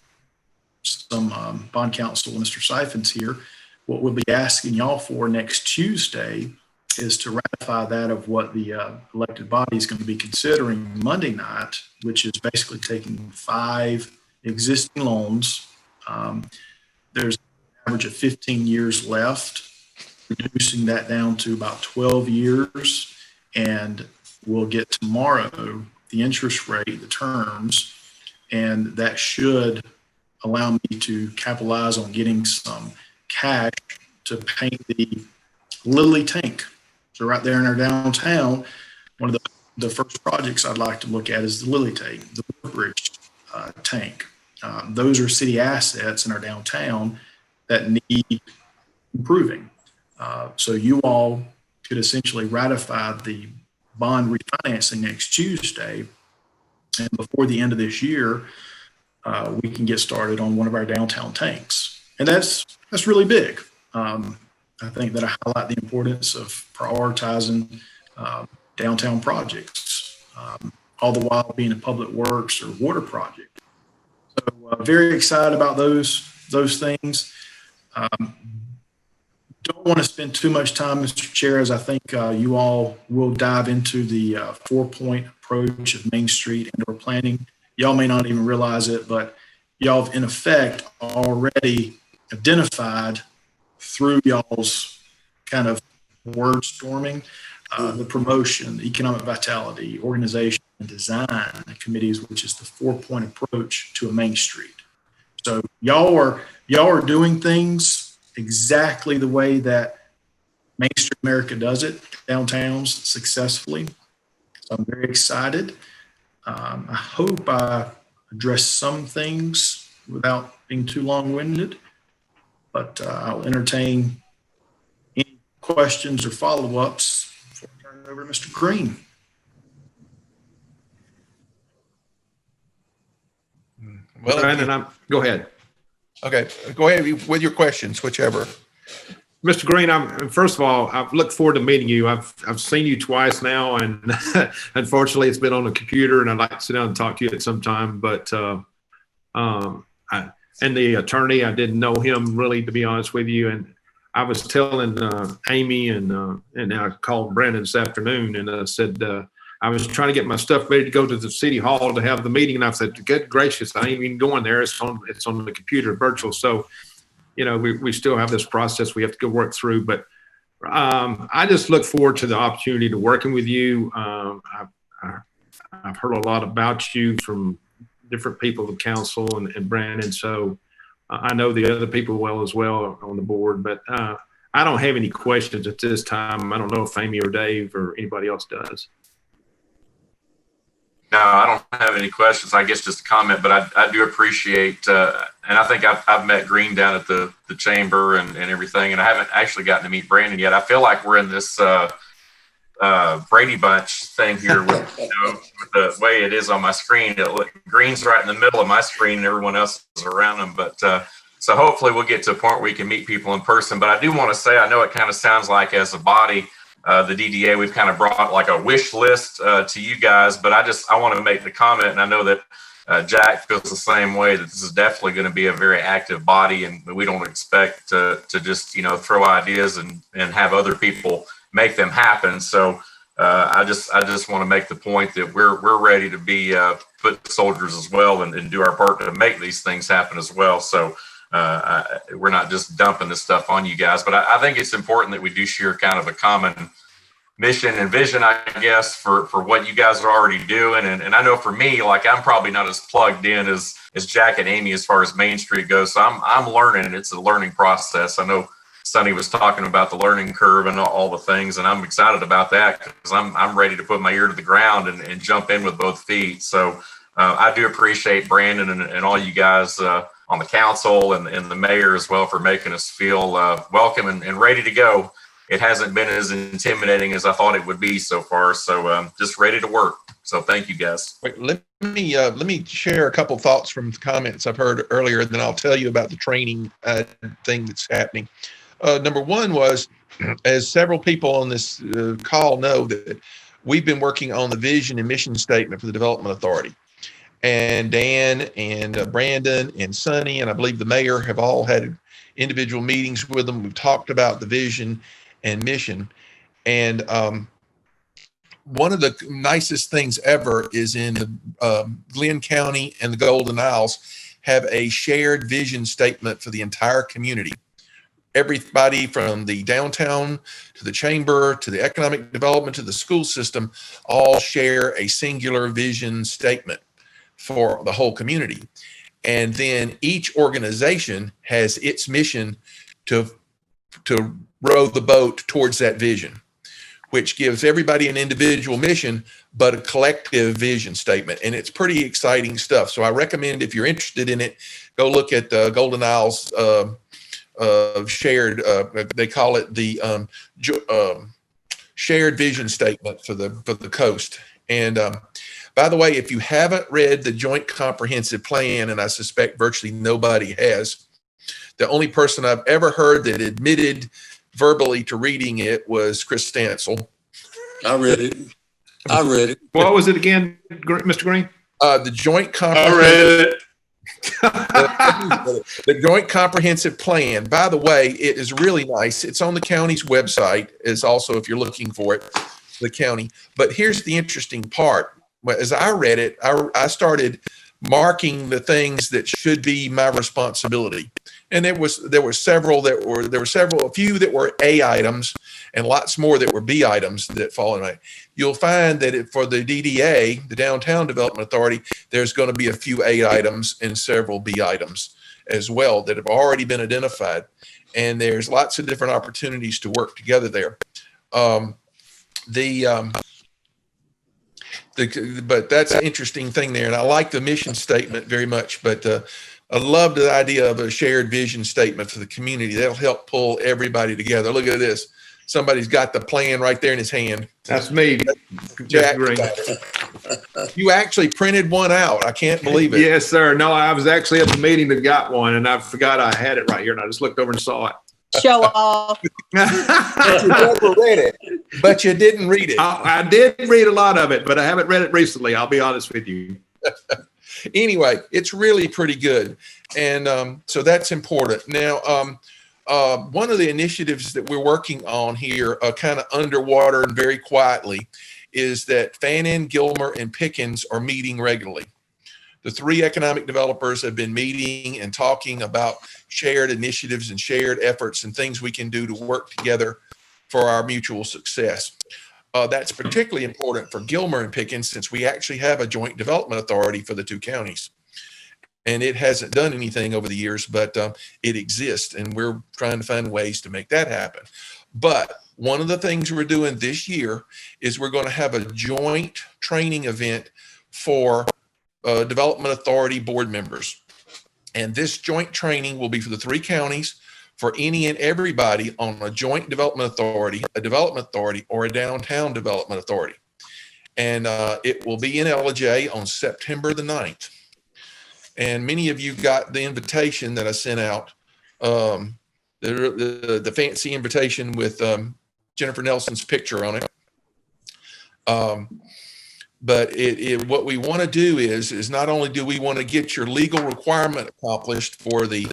some bond counsel, Mr. Siphons here. What we'll be asking y'all for next Tuesday is to ratify that of what the elected body is going to be considering Monday night, which is basically taking 5 existing loans. There's an average of 15 years left, reducing that down to about 12 years. And we'll get tomorrow the interest rate, the terms, and that should allow me to capitalize on getting some cash to paint the Lily tank. So right there in our downtown, one of the first projects I'd like to look at is the Lily tank, the Woodbridge tank. Those are city assets in our downtown that need improving. So you all could essentially ratify the bond refinancing next Tuesday, and before the end of this year, we can get started on one of our downtown tanks. And that's really big. I think that I highlight the importance of prioritizing downtown projects, all the while being a public works or water project. So very excited about those things. Don't want to spend too much time, Mr. Chair, as I think you all will dive into the 4-point approach of Main Street indoor planning. Y'all may not even realize it, but y'all have in effect already identified through y'all's kind of word storming, the promotion, the economic vitality, organization, and design committees, which is the 4-point approach to a Main Street. So y'all are doing things exactly the way that Main Street America does it, downtowns successfully. So I'm very excited. I hope I addressed some things without being too long-winded, but I'll entertain any questions or follow-ups before I turn it over to Mr. Green. Well, Brandon, go ahead. okay, go ahead with your questions, whichever. Mr. Green, first of all, I've looked forward to meeting you. I've seen you twice now, and unfortunately, it's been on the computer, and I'd like to sit down and talk to you at some time. But and the attorney, I didn't know him really, to be honest with you. And I was telling Amy, and I called Brandon this afternoon, and I said I was trying to get my stuff ready to go to the city hall to have the meeting, and I said, "Good gracious, I ain't even going there. It's on the computer, virtual." So, you know, we still have this process we have to go work through. But I just look forward to the opportunity to working with you. I've heard a lot about you from different people of council and Brandon. So I know the other people well as well on the board. But I don't have any questions at this time. I don't know if Amy or Dave or anybody else does. No, I don't have any questions. I guess just a comment, but I do appreciate, and I think I've met Green down at the chamber and everything, and I haven't actually gotten to meet Brandon yet. I feel like we're in this Brady Bunch thing here with, with the way it is on my screen. Green's right in the middle of my screen and everyone else is around him. But so hopefully we'll get to a point where we can meet people in person. But I do want to say, I know it kind of sounds like as a body, the DDA, we've kind of brought like a wish list to you guys, but I want to make the comment, and I know that Jack feels the same way, that this is definitely going to be a very active body, and we don't expect to just, throw ideas and have other people make them happen. So I just want to make the point that we're ready to be foot soldiers as well and do our part to make these things happen as well. So we're not just dumping this stuff on you guys, but I think it's important that we do share kind of a common mission and vision, I guess, for what you guys are already doing. And I know for me, like, I'm probably not as plugged in as Jack and Amy as far as Main Street goes. So I'm learning. It's a learning process. I know Sonny was talking about the learning curve and all the things, and I'm excited about that because I'm ready to put my ear to the ground and jump in with both feet. So I do appreciate Brandon and all you guys on the council and the mayor as well for making us feel welcome and ready to go. it hasn't been as intimidating as I thought it would be so far. So just ready to work. So thank you, guys. Wait, let me share a couple thoughts from comments I've heard earlier, and then I'll tell you about the training thing that's happening. Number one was, as several people on this call know, that we've been working on the vision and mission statement for the Development Authority. And Dan and Brandon and Sonny, and I believe the mayor, have all had individual meetings with them. We've talked about the vision and mission. And one of the nicest things ever is in Glenn County and the Golden Isles have a shared vision statement for the entire community. Everybody from the downtown to the chamber to the economic development to the school system all share a singular vision statement for the whole community. And then each organization has its mission to row the boat towards that vision, which gives everybody an individual mission, but a collective vision statement. And it's pretty exciting stuff. So I recommend, if you're interested in it, go look at the Golden Isles shared, they call it the shared vision statement for the coast. And by the way, if you haven't read the Joint Comprehensive Plan, and I suspect virtually nobody has, the only person I've ever heard that admitted verbally to reading it was Chris Stansel. I read it. What was it again, Mr. Green? The Joint Comprehensive. I read it. The Joint Comprehensive Plan. By the way, it is really nice. It's on the county's website. Is also, if you're looking for it, the county. But here's the interesting part. As I read it, I started marking the things that should be my responsibility. And there were several, a few that were A items and lots more that were B items that fall in it. You'll find that for the DDA, the Downtown Development Authority, there's going to be a few A items and several B items as well that have already been identified. And there's lots of different opportunities to work together there. But that's an interesting thing there. And I like the mission statement very much, but I love the idea of a shared vision statement for the community. That'll help pull everybody together. Look at this. Somebody's got the plan right there in his hand. That's me. Jack, you actually printed one out. I can't believe it. Yes, sir. No, I was actually at the meeting that got one, and I forgot I had it right here, and I just looked over and saw it. Show off. You never read it, but you didn't read it. I did read a lot of it, but I haven't read it recently. I'll be honest with you. Anyway, it's really pretty good. And so that's important. Now, one of the initiatives that we're working on here, kind of underwater and very quietly, is that Fannin, Gilmer, and Pickens are meeting regularly. The three economic developers have been meeting and talking about shared initiatives and shared efforts and things we can do to work together for our mutual success. That's particularly important for Gilmer and Pickens, since we actually have a joint development authority for the two counties. And it hasn't done anything over the years, but it exists, and we're trying to find ways to make that happen. But one of the things we're doing this year is we're going to have a joint training event for Development Authority board members. And this joint training will be for the three counties, for any and everybody on a joint development authority, a development authority, or a downtown development authority. And it will be in LJ on September the 9th. And many of you got the invitation that I sent out, the fancy invitation with Jennifer Nelson's picture on it. But what we want to do is not only do we want to get your legal requirement accomplished for the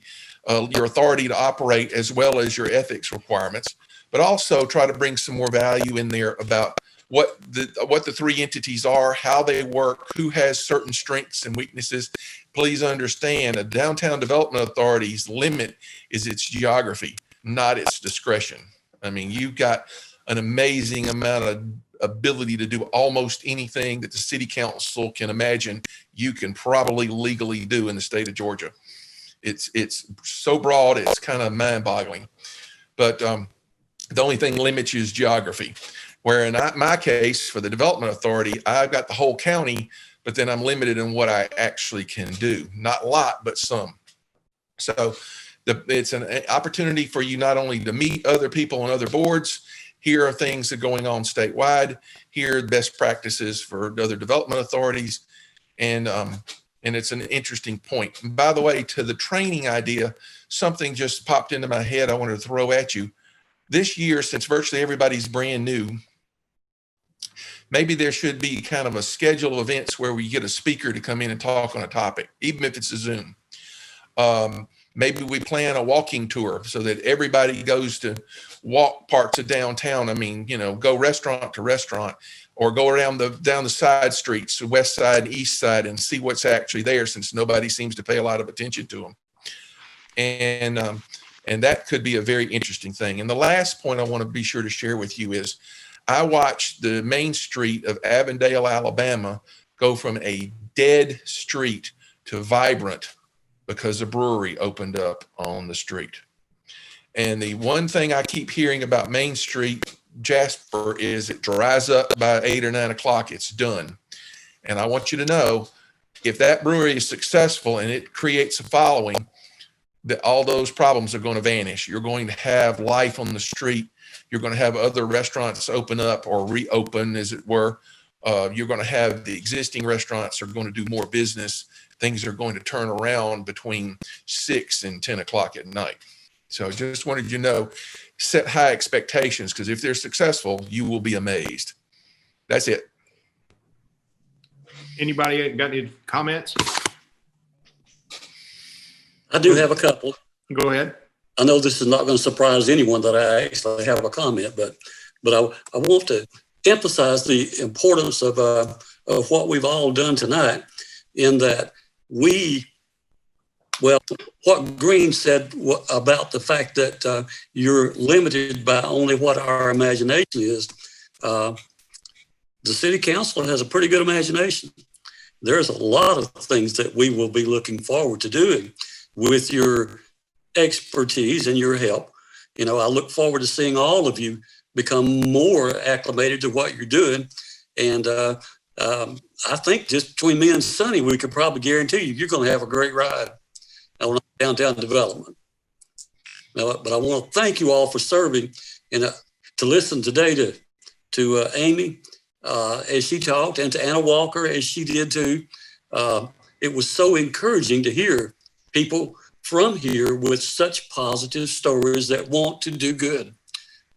your authority to operate, as well as your ethics requirements, but also try to bring some more value in there about what the three entities are, how they work, who has certain strengths and weaknesses. Please understand, a downtown development authority's limit is its geography, not its discretion. I mean, you've got an amazing amount of ability to do almost anything that the city council can imagine you can probably legally do in the state of Georgia. It's so broad, it's kind of mind-boggling. But the only thing limits you is geography. Where in my case, for the development authority, I've got the whole county, but then I'm limited in what I actually can do. Not a lot, but some. So It's an opportunity for you not only to meet other people on other boards, here are things that are going on statewide, here are best practices for other development authorities, and it's an interesting point. And by the way, to the training idea, something just popped into my head I wanted to throw at you. This year, since virtually everybody's brand new, maybe there should be kind of a schedule of events where we get a speaker to come in and talk on a topic, even if it's a Zoom. Maybe we plan a walking tour so that everybody goes to walk parts of downtown. I mean, go restaurant to restaurant, or go around down the side streets, the west side, east side, and see what's actually there, since nobody seems to pay a lot of attention to them. And that could be a very interesting thing. And the last point I want to be sure to share with you is I watched the main street of Avondale, Alabama, go from a dead street to vibrant because a brewery opened up on the street. And the one thing I keep hearing about Main Street, Jasper, is it dries up by 8 or 9 o'clock, it's done. And I want you to know, if that brewery is successful and it creates a following, that all those problems are going to vanish. You're going to have life on the street. You're going to have other restaurants open up or reopen, as it were. You're going to have the existing restaurants are going to do more business. Things are going to turn around between 6 and 10 o'clock at night. So I just wanted you to know, set high expectations, because if they're successful, you will be amazed. That's it. Anybody got any comments? I do have a couple. Go ahead. I know this is not going to surprise anyone that I actually have a comment, but I want to emphasize the importance of what we've all done tonight, in that what Green said about the fact that you're limited by only what our imagination is. The city council has a pretty good imagination. There's a lot of things that we will be looking forward to doing with your expertise and your help. I look forward to seeing all of you become more acclimated to what you're doing. And I think just between me and Sonny, we could probably guarantee you're going to have a great ride on downtown development. But I want to thank you all for serving, and to listen today to Amy as she talked, and to Anna Walker as she did too. It was so encouraging to hear people from here with such positive stories that want to do good.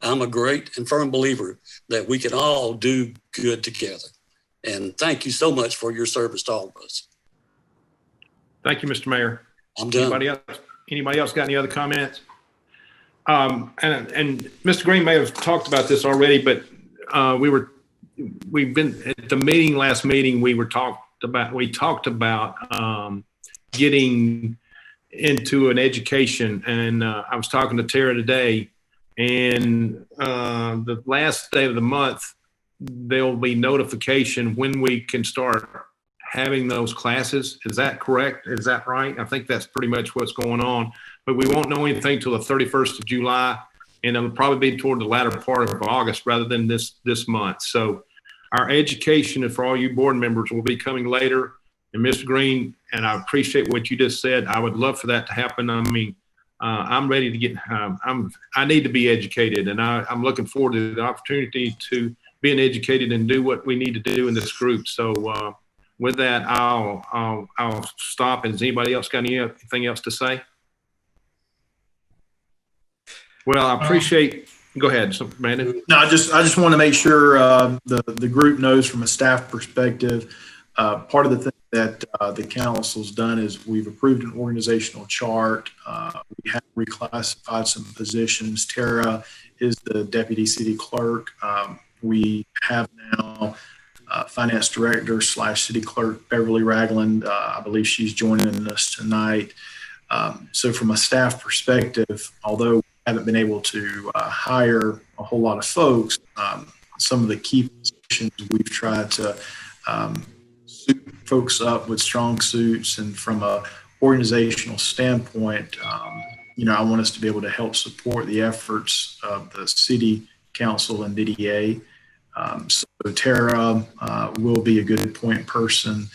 I'm a great and firm believer that we can all do good together. And thank you so much for your service to all of us. Thank you, Mr. Mayor. I'm done. Anybody else got any other comments? And Mr. Green may have talked about this already, but we've been at the meeting, last meeting, we talked about getting into an education. And I was talking to Tara today, and the last day of the month, there'll be notification when we can start having those classes. Is that correct? Is that right? I think that's pretty much what's going on, but we won't know anything till the 31st of July, and it'll probably be toward the latter part of August rather than this month. So our education, and for all you board members, will be coming later. And Mr. Green, and I appreciate what you just said, I would love for that to happen. I mean, I'm ready to get, I need to be educated, and I'm looking forward to the opportunity to being educated and do what we need to do in this group. So with that, I'll stop. And has anybody else got anything else to say? Well, I appreciate, go ahead, Brandon. No, I just want to make sure the group knows from a staff perspective, part of the thing that the council's done is we've approved an organizational chart. We have reclassified some positions. Tara is the deputy city clerk. We have now finance director / city clerk Beverly Ragland. I believe she's joining us tonight. So from a staff perspective, although we haven't been able to hire a whole lot of folks, some of the key positions we've tried to suit folks up with strong suits. And from a organizational standpoint, I want us to be able to help support the efforts of the city council and DDA. So Tara will be a good point person.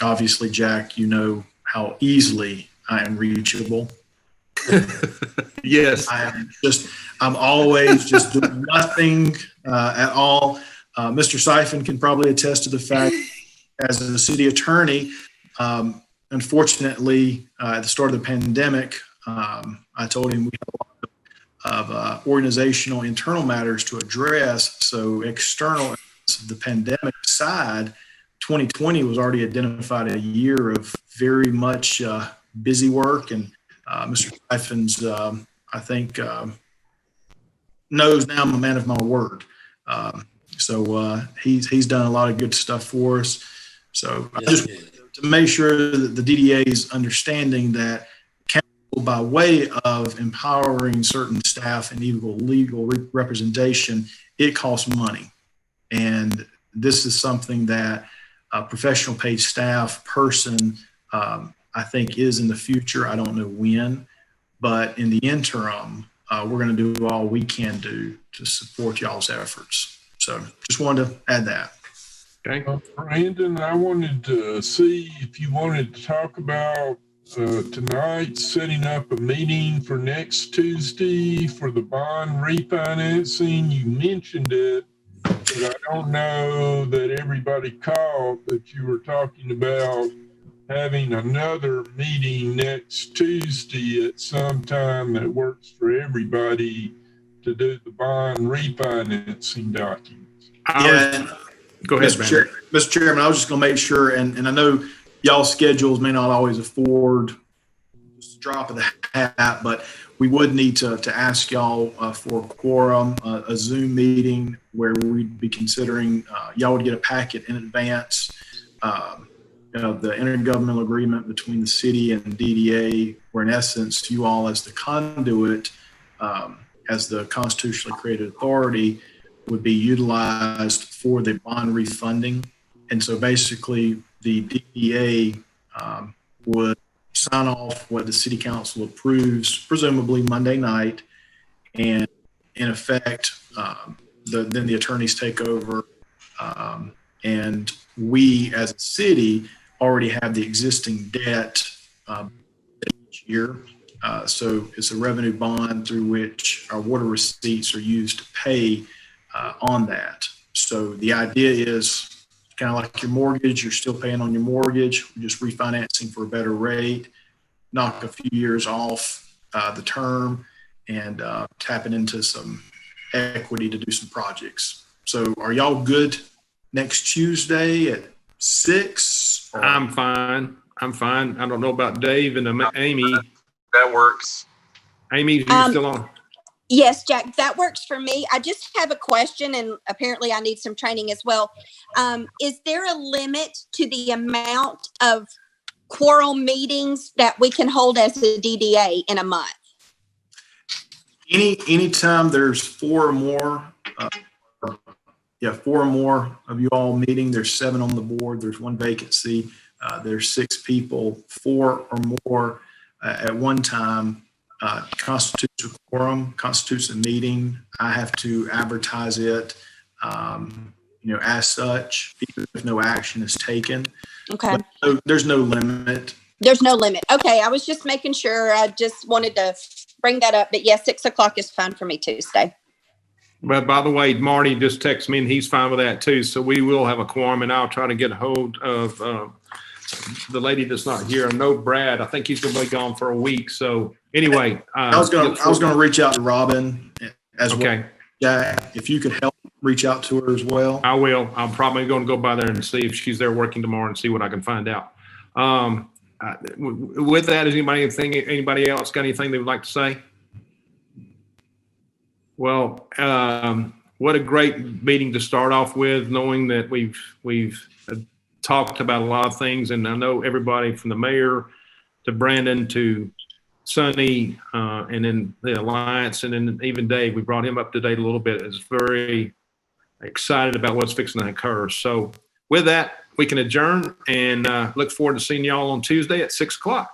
Obviously, Jack, you know how easily I am reachable. Yes. I'm always just doing nothing at all. Mr. Siphon can probably attest to the fact, as a city attorney, unfortunately, at the start of the pandemic, I told him we had a lot of organizational internal matters to address. So external, the pandemic aside, 2020 was already identified a year of very much busy work, and Mr. Siphon's, I think, knows now I'm a man of my word. So he's done a lot of good stuff for us. So I just to make sure that the DDA is understanding that council, by way of empowering certain staff and legal representation, it costs money. And this is something that a professional paid staff person, I think, is in the future. I don't know when, but in the interim, we're going to do all we can do to support y'all's efforts. So just wanted to add that. Okay. Brandon, I wanted to see if you wanted to talk about tonight setting up a meeting for next Tuesday for the bond refinancing. You mentioned it, but I don't know that everybody caught that you were talking about having another meeting next Tuesday at some time that works for everybody to do the bond refinancing documents. Go ahead, Mr. Chairman, I was just going to make sure, and I know y'all's schedules may not always afford just a drop of the hat, but we would need to ask y'all for a quorum, a Zoom meeting where we'd be considering, y'all would get a packet in advance, the intergovernmental agreement between the city and the DDA, where in essence, you all as the conduit, as the constitutionally created authority, would be utilized for the bond refunding. And so basically the DDA would sign off what the city council approves, presumably Monday night. And in effect, then the attorneys take over. And we as a city already have the existing debt each year. So it's a revenue bond through which our water receipts are used to pay on that. So the idea is kind of like your mortgage, you're still paying on your mortgage, we're just refinancing for a better rate, knock a few years off the term, and tapping into some equity to do some projects. So are y'all good next Tuesday at 6? I'm fine. I don't know about Dave and Amy. That works. Amy, you still on? Yes, Jack, that works for me. I just have a question, and apparently I need some training as well. Is there a limit to the amount of quorum meetings that we can hold as a DDA in a month? Anytime there's 4 or more, 4 or more of you all meeting, there's 7 on the board, there's 1 vacancy, there's 6 people, 4 or more at one time constitutes a quorum, constitutes a meeting. I have to advertise it, as such, even if no action is taken. Okay. But there's no limit. There's no limit. Okay, I was just making sure. I just wanted to bring that up. But yes, 6 o'clock is fine for me Tuesday. But by the way, Marty just texted me and he's fine with that too. So we will have a quorum, and I'll try to get a hold of the lady that's not here. I know Brad. I think he's going to be gone for a week. So anyway, I was going to reach out to Robin as well. Okay. Yeah, if you could help reach out to her as well. I will. I'm probably going to go by there and see if she's there working tomorrow and see what I can find out. With that, is anybody else got anything they would like to say? Well, what a great meeting to start off with, knowing that we've talked about a lot of things, and I know everybody from the mayor to Brandon to Sonny, and then the Alliance, and then even Dave, we brought him up to date a little bit, is very excited about what's fixing to occur. So with that, we can adjourn and look forward to seeing y'all on Tuesday at 6 o'clock.